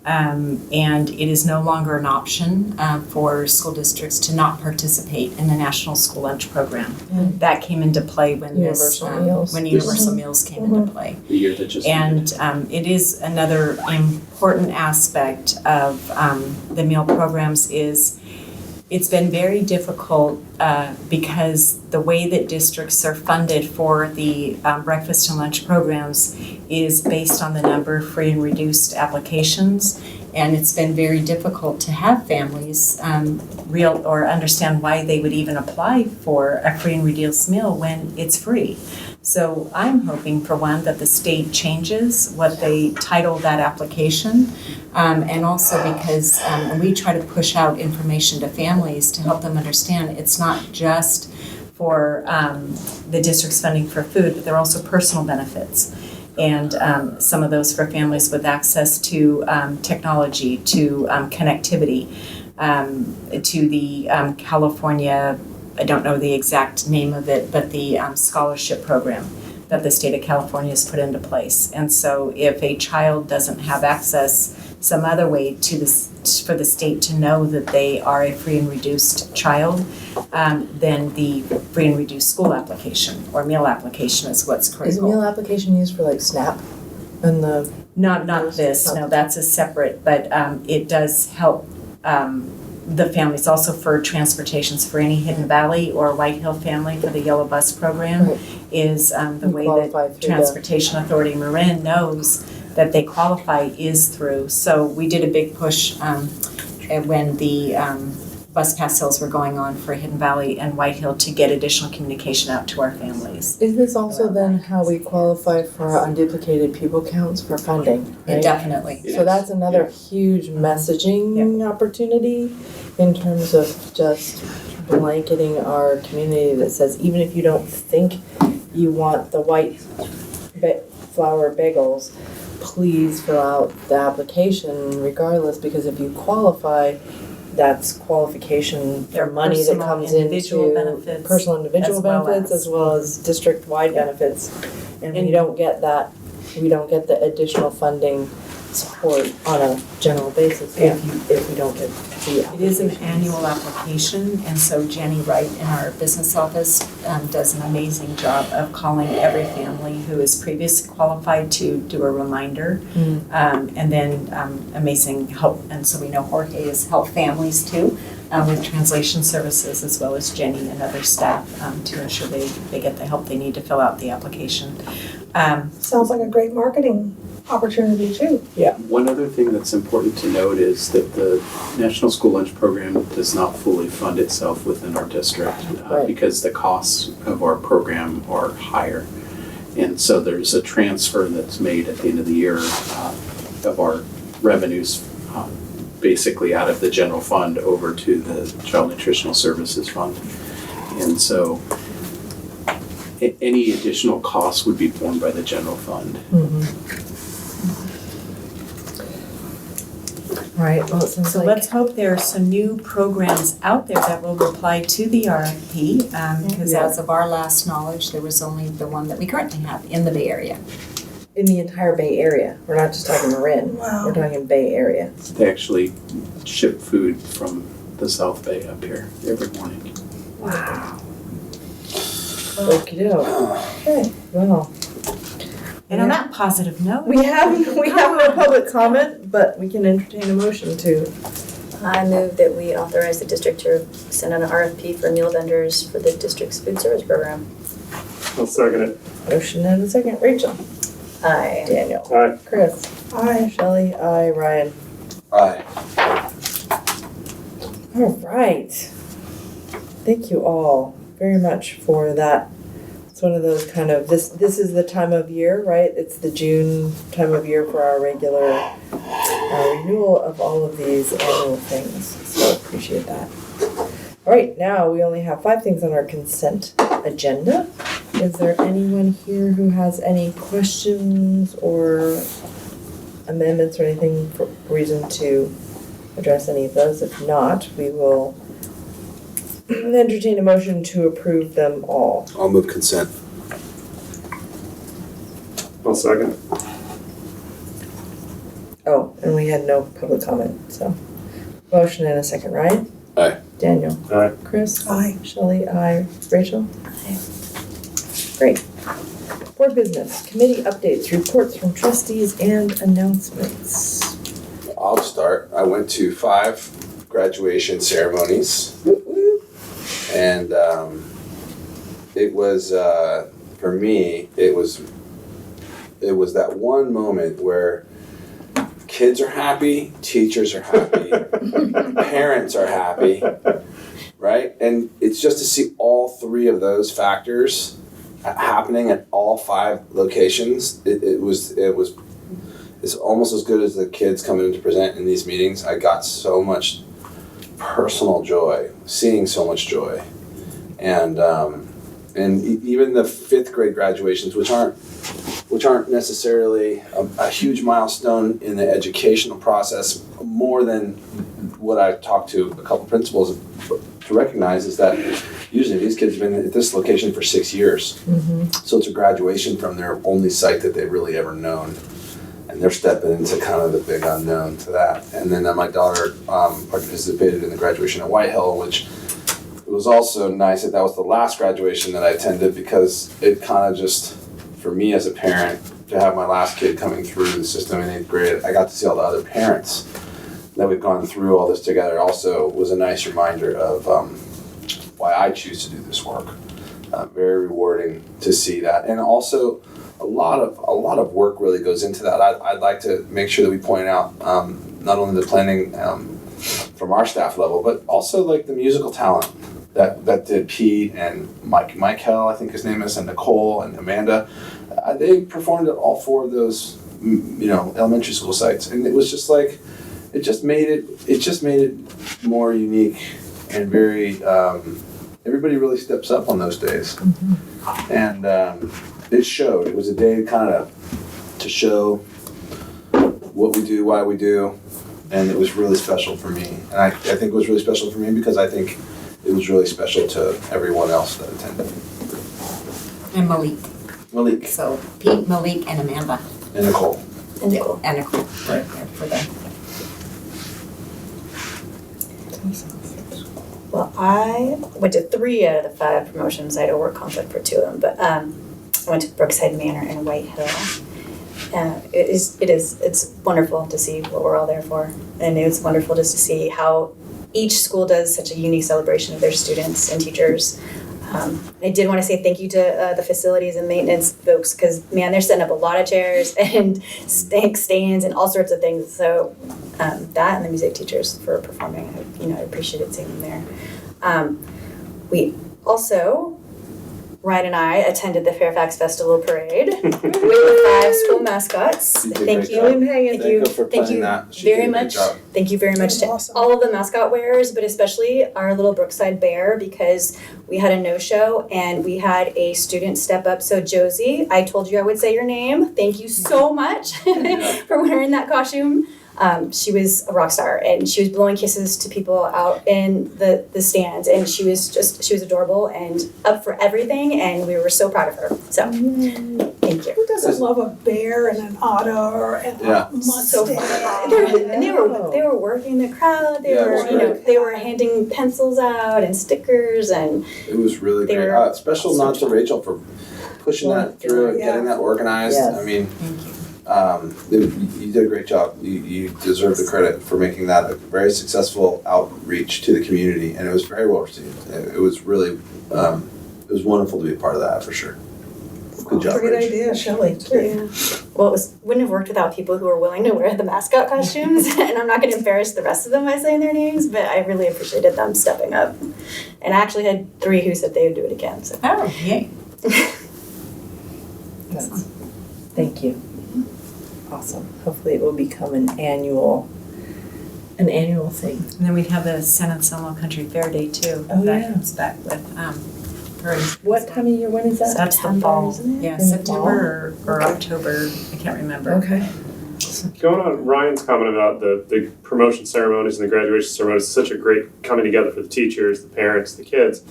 And it is no longer an option for school districts to not participate in the National School Lunch Program. That came into play when Universal Meals came into play. The year that just And it is another important aspect of the meal programs is it's been very difficult because the way that districts are funded for the breakfast and lunch programs is based on the number of free and reduced applications. And it's been very difficult to have families understand why they would even apply for a free and reduced meal when it's free. So I'm hoping, for one, that the state changes what they title that application, and also because we try to push out information to families to help them understand it's not just for the district's funding for food, but there are also personal benefits. And some of those for families with access to technology, to connectivity, to the California, I don't know the exact name of it, but the scholarship program that the state of California has put into place. And so if a child doesn't have access some other way for the state to know that they are a free and reduced child, then the free and reduced school application or meal application is what's critical. Is a meal application used for like SNAP and the? Not this, no, that's a separate, but it does help the families also for transportations for any Hidden Valley or White Hill family for the Yellow Bus program is the way that Transportation Authority Marin knows that they qualify is through. So we did a big push when the bus pass sales were going on for Hidden Valley and White Hill to get additional communication out to our families. Is this also then how we qualify for unduplicated pupil counts for funding, right? Definitely. So that's another huge messaging opportunity in terms of just blanketing our community that says even if you don't think you want the white flour bagels, please fill out the application regardless, because if you qualify, that's qualification for money that comes into personal individual benefits as well as district-wide benefits. And we don't get that, we don't get the additional funding support on a general basis if we don't get the It is an annual application, and so Jenny Wright in our business office does an amazing job of calling every family who is previously qualified to do a reminder. And then amazing help, and so we know Jorge has helped families too with translation services, as well as Jenny and other staff to ensure they get the help they need to fill out the application. Sounds like a great marketing opportunity too. One other thing that's important to note is that the National School Lunch Program does not fully fund itself within our district because the costs of our program are higher. And so there's a transfer that's made at the end of the year of our revenues basically out of the general fund over to the Child Nutritional Services Fund. And so any additional costs would be borne by the general fund. Right, well, it sounds So let's hope there are some new programs out there that will reply to the RFP, because as of our last knowledge, there was only the one that we currently have in the Bay Area. in the entire Bay Area. We're not just talking Marin. Wow. We're talking Bay Area. They actually ship food from the South Bay up here every morning. Wow. Okey-doke. Okay, well. And on that positive note, We have no public comment, but we can entertain a motion to. I move that we authorize the district to send out an RFP for meal vendors for the district's food service program. I'll second it. Motion and a second. Rachel. Aye. Daniel. Aye. Chris. Aye. Shelley. Aye. Ryan. Aye. All right. Thank you all very much for that. It's one of those kind of, this is the time of year, right? It's the June time of year for our regular renewal of all of these annual things. So appreciate that. All right, now we only have 5 things on our consent agenda. Is there anyone here who has any questions or amendments or anything for reason to address any of those? If not, we will entertain a motion to approve them all. I'll move consent. I'll second. Oh, and we had no public comment, so. Motion and a second, Ryan? Aye. Daniel? Aye. Chris? Aye. Shelley? Aye. Rachel? Aye. Great. Board business, committee updates, reports from trustees, and announcements. I'll start. I went to 5 graduation ceremonies. And it was, for me, it was that one moment where kids are happy, teachers are happy, parents are happy, right? And it's just to see all 3 of those factors happening at all 5 locations. It's almost as good as the kids coming in to present in these meetings. I got so much personal joy, seeing so much joy. And even the 5th grade graduations, which aren't necessarily a huge milestone in the educational process, more than what I talked to a couple principals to recognize is that usually these kids have been at this location for 6 years. Mm-hmm. So it's a graduation from their only site that they've really ever known. And they're stepping into kind of the big unknown to that. And then my daughter participated in the graduation at White Hill, which it was also nice that was the last graduation that I attended, because it kind of just, for me as a parent, to have my last kid coming through the system in 8th grade, I got to see all the other parents that we've gone through all this together. It also was a nice reminder of why I choose to do this work. Very rewarding to see that. And also, a lot of work really goes into that. I'd like to make sure that we point out not only the planning from our staff level, but also like the musical talent that did Pete and Michael, I think his name is, and Nicole and Amanda. They performed at all 4 of those, elementary school sites, and it was just like, it just made it more unique and very. Everybody really steps up on those days, and it showed. It was a day kind of to show what we do, why we do, and it was really special for me. And I think it was really special for me because I think it was really special to everyone else that attended. And Malik. So Pete, Malik, and Amanda. And Nicole. And Nicole. Right. For them. Well, I went to 3 out of the 5 promotions. I had a work conflict for 2 of them, but I went to Brookside Manor and White Hill. It's wonderful to see what we're all there for, and it's wonderful just to see how each school does such a unique celebration of their students and teachers. I did want to say thank you to the facilities and maintenance folks, because man, they're setting up a lot of chairs and stands and all sorts of things. So that, and the music teachers for performing, I appreciated seeing them there. We also, Ryan and I attended the Fairfax Festival Parade with the 5 school mascots. Thank you very much. Thank you very much to all of the mascot wearers, but especially our little Brookside Bear, because we had a no-show and we had a student step up. So Josie, I told you I would say your name. Thank you so much for wearing that costume. She was a rock star, and she was blowing kisses to people out in the stands, and she was adorable and up for everything, and we were so proud of her. So, thank you. Who doesn't love a bear and an otter and a mustang? They were working the crowd. They were handing pencils out and stickers, and it was really great. Special nod to Rachel for pushing that through and getting that organized. Yes. I mean, thank you. You did a great job. You deserve the credit for making that a very successful outreach to the community, and it was very well received. It was really, it was wonderful to be a part of that for sure. Good job, Great Rach. idea, Shelley. Yeah. Well, wouldn't have worked without people who were willing to wear the mascot costumes, and I'm not going to embarrass the rest of them by saying their names, but I really appreciated them stepping up. And I actually had 3 who said they would do it again. So. Oh, yay. Thank you. Awesome. Hopefully it will become an annual thing. And then we'd have the San Anselmo Country Fair Day too. Oh, that yeah. comes back with What time of year? When is that? That's the fall. Isn't it? Yeah, In the September or October. I can't remember. Okay. Going on Ryan's comment about the promotion ceremonies and the graduation ceremonies, it's such a great coming together for the teachers, the parents, the kids.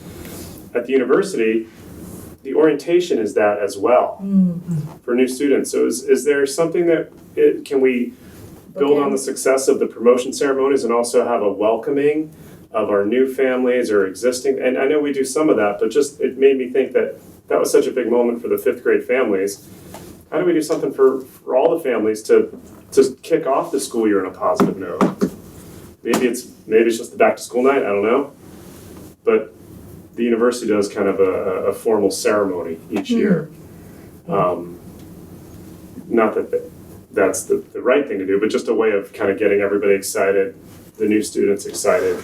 At the university, the orientation is that as well for new students. So is there something that can we build on the success of the promotion ceremonies and also have a welcoming of our new families or existing? And I know we do some of that, but just it made me think that was such a big moment for the 5th grade families. How do we do something for all the families to kick off the school year on a positive note? Maybe it's just the back to school night, I don't know. But the university does kind of a formal ceremony each year. Not that that's the right thing to do, but just a way of kind of getting everybody excited, the new students excited,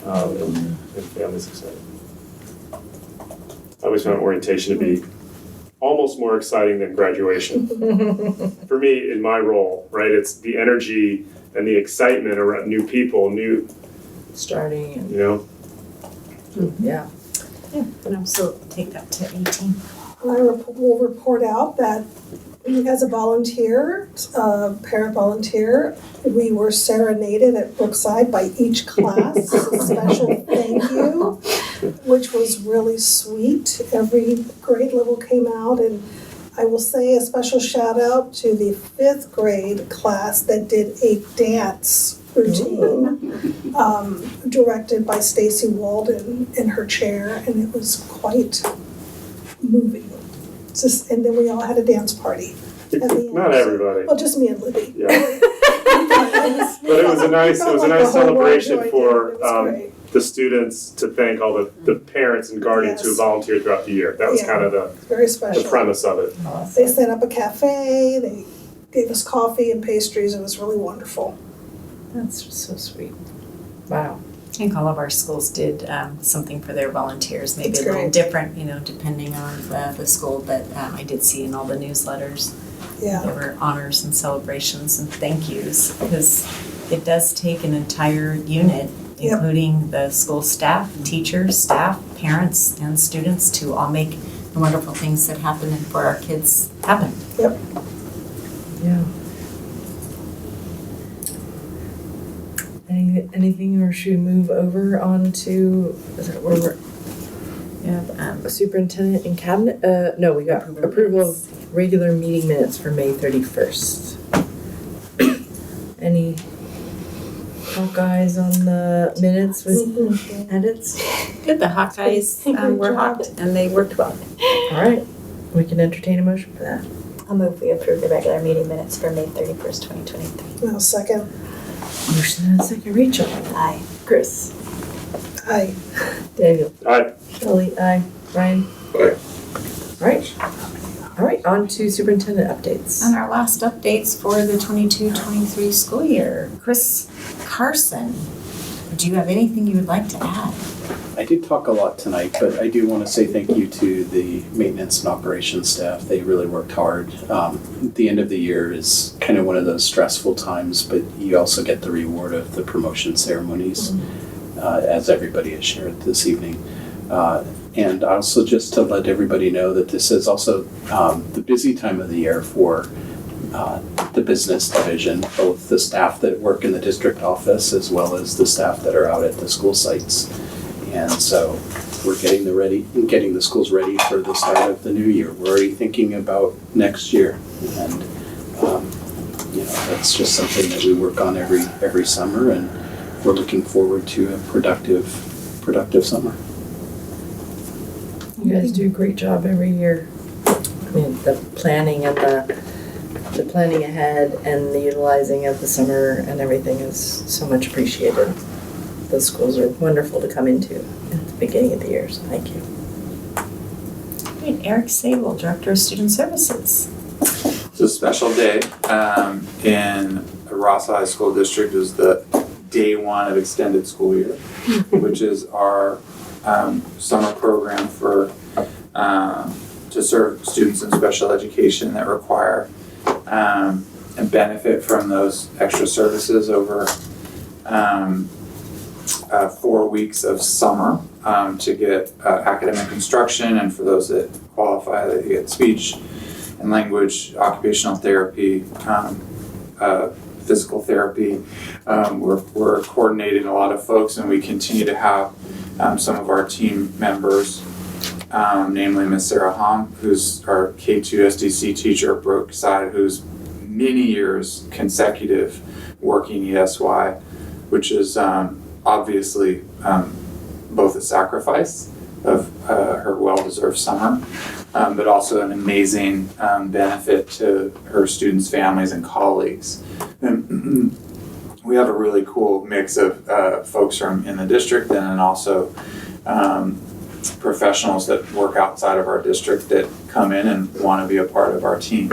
and families excited. I always found orientation to be almost more exciting than graduation. For me, in my role, right, it's the energy and the excitement around new people, starting and Yeah, and I'm still take that to 18. I will report out that as a volunteer, parent volunteer, we were serenaded at Brookside by each class. A special thank you, which was really sweet. Every grade level came out, and I will say a special shout out to the 5th grade class that did a dance routine directed by Stacy Walden in her chair, and it was quite moving. And then we all had a dance party at the end. Not everybody. Well, just me and Libby. Yeah. But it was a nice celebration for the students to thank all the parents and guardians who volunteered throughout the year. That was kind of very special. the premise of it. Awesome. They set up a cafe, they gave us coffee and pastries, it was really wonderful. That's so sweet. Wow. I think all of our schools did something for their volunteers, maybe That's a little great. different, depending on the school, but I did see in all the newsletters, Yeah. there were honors and celebrations and thank yous, because it does take an entire unit, Yep. including the school staff, teachers, staff, parents, and students, to all make the wonderful things that happen and for our kids happen. Yeah. Anything, or should we move over on to, is that where we're, Yeah, superintendent and cabinet? No, we got approval of regular meeting minutes for May 31st. Any Hawkeyes on the minutes with edits? good. The Hawkeyes were Good hot job. and they worked well. All right, we can entertain a motion for that. I'll move we approve the regular meeting minutes for May 31st, 2023. Now, second, Motion and a second. Rachel. Aye. Chris. aye. Daniel. Aye. Shelley. Aye. Ryan. Aye. All right. All right, on to superintendent updates. And our last updates for the 22-23 school year. Chris Carson, do you have anything you would like to add? I did talk a lot tonight, but I do want to say thank you to the maintenance and operations staff. They really worked hard. The end of the year is kind of one of those stressful times, but you also get the reward of the promotion ceremonies, as everybody has shared this evening. And also just to let everybody know that this is also the busy time of the year for the business division, both the staff that work in the district office as well as the staff that are out at the school sites. And so we're getting the schools ready for the start of the new year. We're already thinking about next year, and that's just something that we work on every summer, and we're looking forward to a productive summer. You guys do a great job every year. I mean, the planning and the planning ahead and the utilizing of the summer and everything is so much appreciated. Those schools are wonderful to come into at the beginning of the year, so thank you. Great. Eric Sable, Director of Student Services. It's a special day in Ross High School District. It was the day one of extended school year, which is our summer program for to serve students in special education that require and benefit from those extra services over 4 weeks of summer to get academic instruction, and for those that qualify, they get speech and language, occupational therapy, physical therapy. We're coordinating a lot of folks, and we continue to have some of our team members, namely Miss Sarah Hom, who's our K2 SDC teacher at Brookside, who's many years consecutive working ESY, which is obviously both a sacrifice of her well-deserved summer, but also an amazing benefit to her students, families, and colleagues. And we have a really cool mix of folks from in the district, and then also professionals that work outside of our district that come in and want to be a part of our team.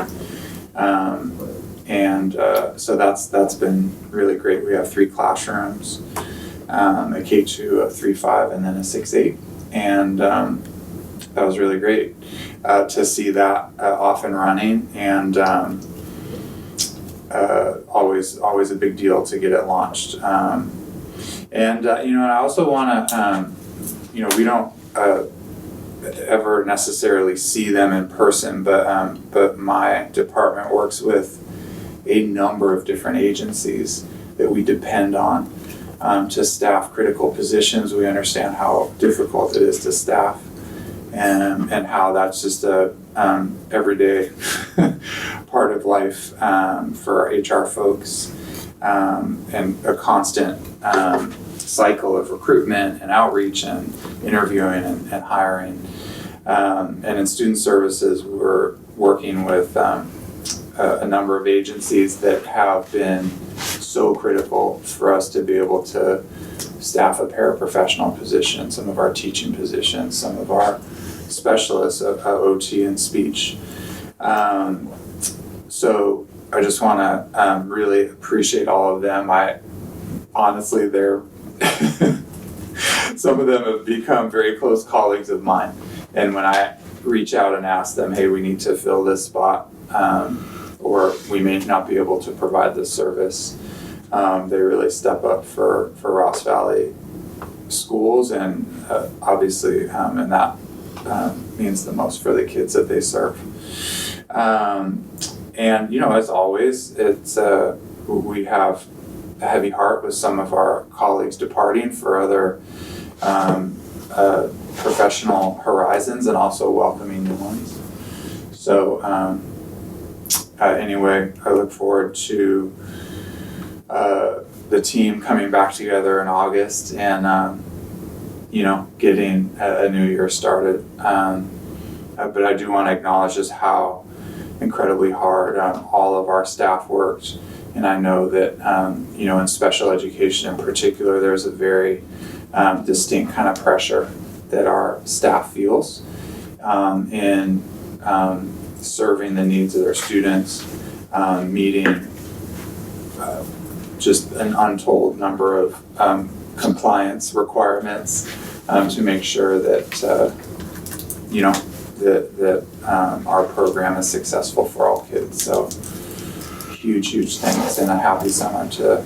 So that's been really great. We have 3 classrooms, a K2, a 3-5, and then a 6-8. And that was really great to see that off and running, and always a big deal to get it launched. And I also want to, we don't ever necessarily see them in person, but my department works with a number of different agencies that we depend on to staff critical positions. We understand how difficult it is to staff, and how that's just a everyday part of life for our HR folks, and a constant cycle of recruitment and outreach and interviewing and hiring. And in student services, we're working with a number of agencies that have been so critical for us to be able to staff a paraprofessional position, some of our teaching positions, some of our specialists of OT and speech. So I just want to really appreciate all of them. Honestly, they're some of them have become very close colleagues of mine. And when I reach out and ask them, hey, we need to fill this spot, or we may not be able to provide this service, they really step up for Ross Valley schools, and obviously, and that means the most for the kids that they serve. And as always, it's we have a heavy heart with some of our colleagues departing for other professional horizons, and also welcoming new ones. So anyway, I look forward to the team coming back together in August and getting a new year started. But I do want to acknowledge just how incredibly hard all of our staff worked. And I know that, in special education in particular, there's a very distinct kind of pressure that our staff feels in serving the needs of their students, meeting just an untold number of compliance requirements to make sure that, that our program is successful for all kids. So huge thanks, and a happy summer to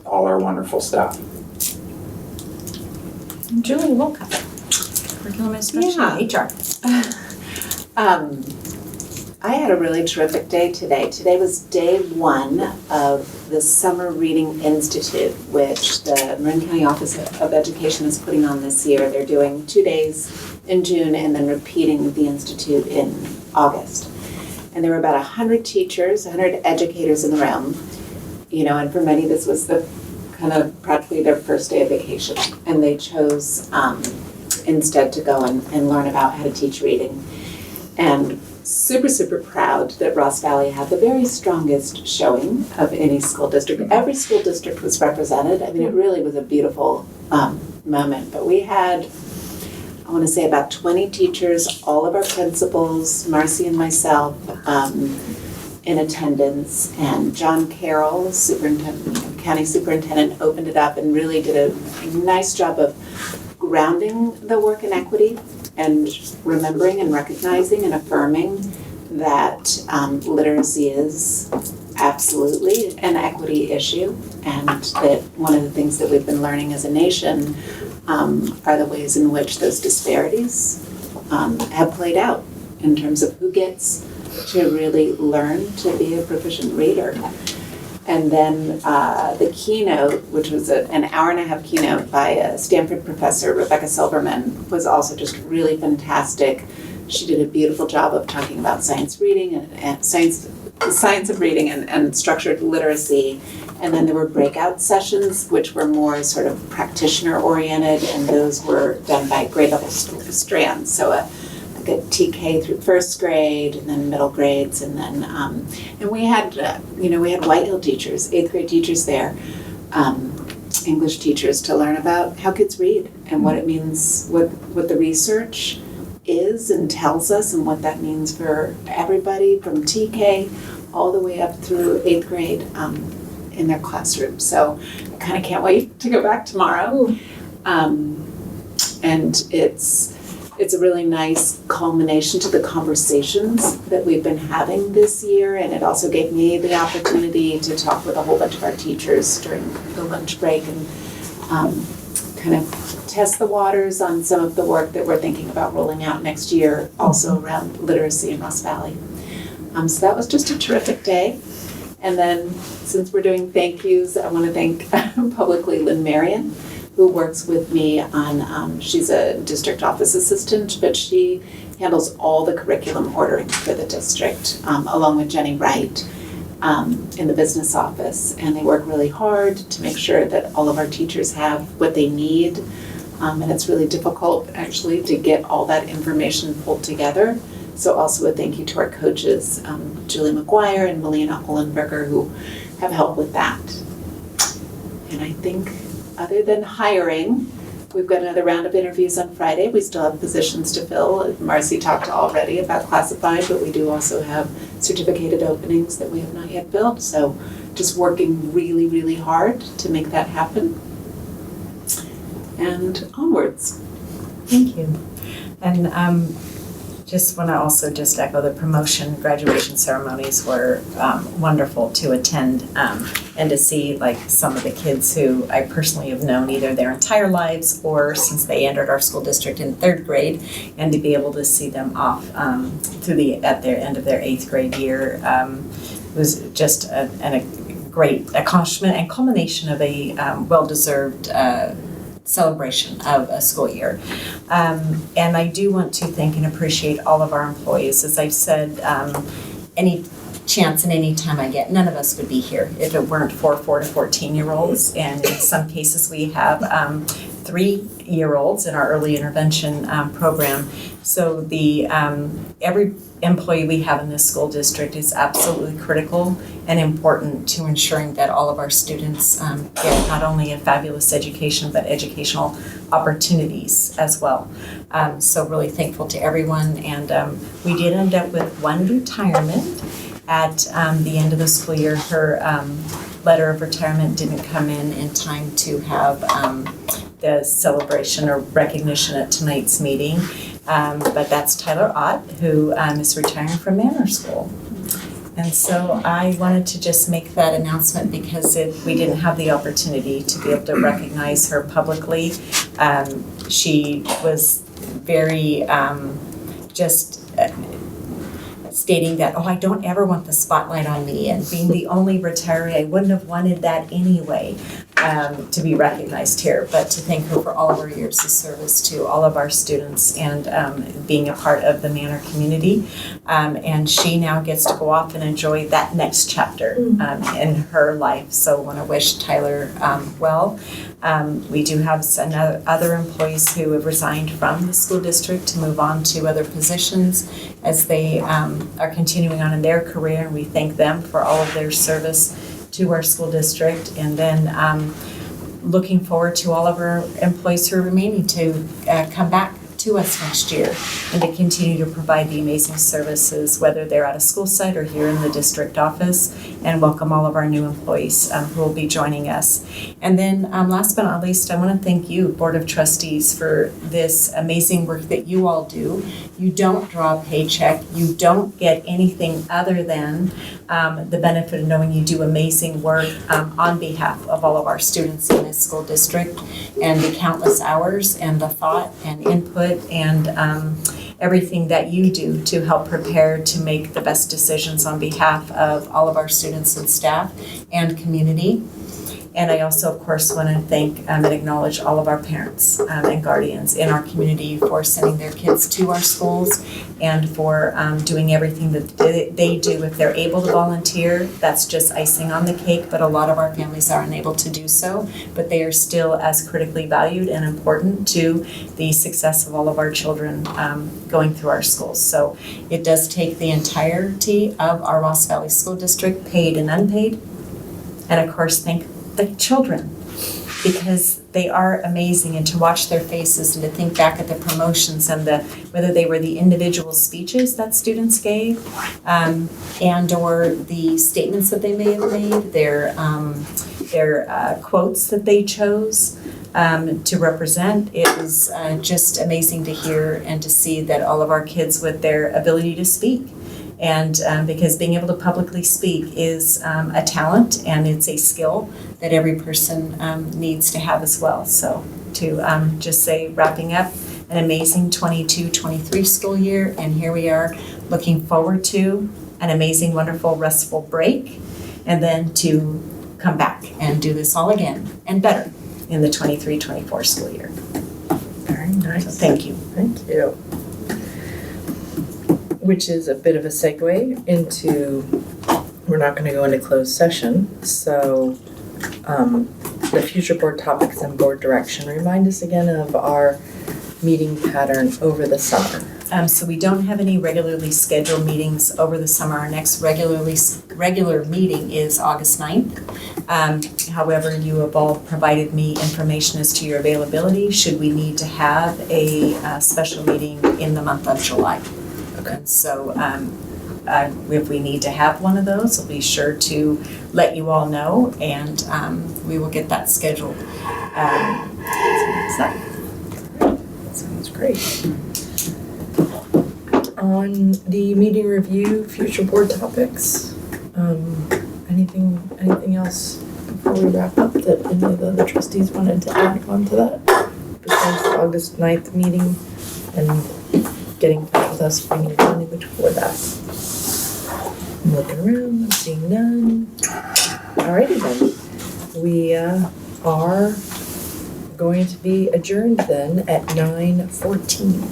all our wonderful staff. Julie Wolcott, Curriculum Instruction, HR. I had a really terrific day today. Today was day one of the Summer Reading Institute, which the Marin County Office of Education is putting on this year. They're doing 2 days in June and then repeating the Institute in August. And there were about 100 teachers, 100 educators in the room, and for many this was the kind of practically their first day of vacation. And they chose instead to go and learn about how to teach reading. And super proud that Ross Valley had the very strongest showing of any school district. Every school district was represented. I mean, it really was a beautiful moment. But we had, I want to say, about 20 teachers, all of our principals, Marcy and myself, in attendance. And John Carroll, county superintendent, opened it up and really did a nice job of grounding the work in equity and remembering and recognizing and affirming that literacy is absolutely an equity issue, and that one of the things that we've been learning as a nation are the ways in which those disparities have played out in terms of who gets to really learn to be a proficient reader. And then the keynote, which was an hour-and-a-half keynote by a Stanford professor, Rebecca Silverman, was also just really fantastic. She did a beautiful job of talking about science reading and the science of reading and structured literacy. And then there were breakout sessions, which were more sort of practitioner-oriented, and those were done by grade level strands. So a TK through first grade, and then middle grades, and then and we had White Hill teachers, 8th grade teachers there, English teachers, to learn about how kids read and what it means, what the research is and tells us, and what that means for everybody from TK all the way up through 8th grade in their classroom. So I kind of can't wait to go back tomorrow, and it's a really nice culmination to the conversations that we've been having this year, and it also gave me the opportunity to talk with a whole bunch of our teachers during the lunch break and kind of test the waters on some of the work that we're thinking about rolling out next year, also around literacy in Ross Valley. So that was just a terrific day. And then, since we're doing thank yous, I want to thank publicly Lynn Marion, who works with me on, she's a district office assistant, but she handles all the curriculum ordering for the district, along with Jenny Wright in the business office. And they work really hard to make sure that all of our teachers have what they need. And it's really difficult, actually, to get all that information pulled together. So also a thank you to our coaches, Julie McGuire and Melina Hollenberger, who have helped with that. And I think, other than hiring, we've got another round of interviews on Friday. We still have positions to fill. Marcy talked already about classified, but we do also have certificated openings that we have not yet filled. So just working really, really hard to make that happen. And onwards. Thank you. And just want to also just echo the promotion, graduation ceremonies were wonderful to attend and to see like some of the kids who I personally have known either their entire lives or since they entered our school district in 3rd grade, and to be able to see them off at their end of their 8th grade year was just a great accomplishment and culmination of a well-deserved celebration of a school year. And I do want to thank and appreciate all of our employees. As I've said, any chance and any time I get, none of us would be here if it weren't for 4 to 14-year-olds. And in some cases we have 3-year-olds in our early intervention program. So the every employee we have in this school district is absolutely critical and important to ensuring that all of our students get not only a fabulous education, but educational opportunities as well. So really thankful to everyone. And we did end up with one retirement at the end of the school year. Her letter of retirement didn't come in time to have the celebration or recognition at tonight's meeting. But that's Tyler Ott, who is retiring from Manor School. And so I wanted to just make that announcement because we didn't have the opportunity to be able to recognize her publicly. She was very stating that, I don't ever want the spotlight on me, and being the only retiree, I wouldn't have wanted that anyway, to be recognized here, but to thank her for all of her years of service to all of our students and being a part of the Manor community. And she now gets to go off and enjoy that next chapter in her life. So I want to wish Tyler well. We do have other employees who have resigned from the school district to move on to other positions as they are continuing on in their career, and we thank them for all of their service to our school district. And then looking forward to all of our employees who are remaining to come back to us next year and to continue to provide the amazing services, whether they're at a school site or here in the district office, and welcome all of our new employees who will be joining us. And then last but not least, I want to thank you, Board of Trustees, for this amazing work that you all do. You don't draw a paycheck. You don't get anything other than the benefit of knowing you do amazing work on behalf of all of our students in this school district, and the countless hours and the thought and input and everything that you do to help prepare to make the best decisions on behalf of all of our students and staff and community. And I also, of course, want to thank and acknowledge all of our parents and guardians in our community for sending their kids to our schools and for doing everything that they do. If they're able to volunteer, that's just icing on the cake, but a lot of our families are unable to do so. But they are still as critically valued and important to the success of all of our children going through our schools. So it does take the entirety of our Ross Valley School District, paid and unpaid. And of course, thank the children, because they are amazing, and to watch their faces and to think back at the promotions and whether they were the individual speeches that students gave and or the statements that they may have made, their quotes that they chose to represent. It was just amazing to hear and to see that all of our kids with their ability to speak. And because being able to publicly speak is a talent and it's a skill that every person needs to have as well. So to just say, wrapping up an amazing 22-23 school year, and here we are looking forward to an amazing, wonderful, restful break, and then to come back and do this all again and better in the 23-24 school year. Very nice. So thank you. Thank you. Which is a bit of a segue into, we're not going to go into closed session, so the future board topics and board direction. Remind us again of our meeting pattern over the summer. So we don't have any regularly scheduled meetings over the summer. Our next regular meeting is August 9th. However, you have all provided me information as to your availability should we need to have a special meeting in the month of July. And so if we need to have one of those, we'll be sure to let you all know, and we will get that scheduled. Sounds great. On the meeting review, future board topics, anything else before we wrap up that any of the other trustees wanted to add on to that? Besides the August 9th meeting and getting back with us if we need language for that. I'm looking around, I'm seeing none. Alrighty then. We are going to be adjourned then at 9:14.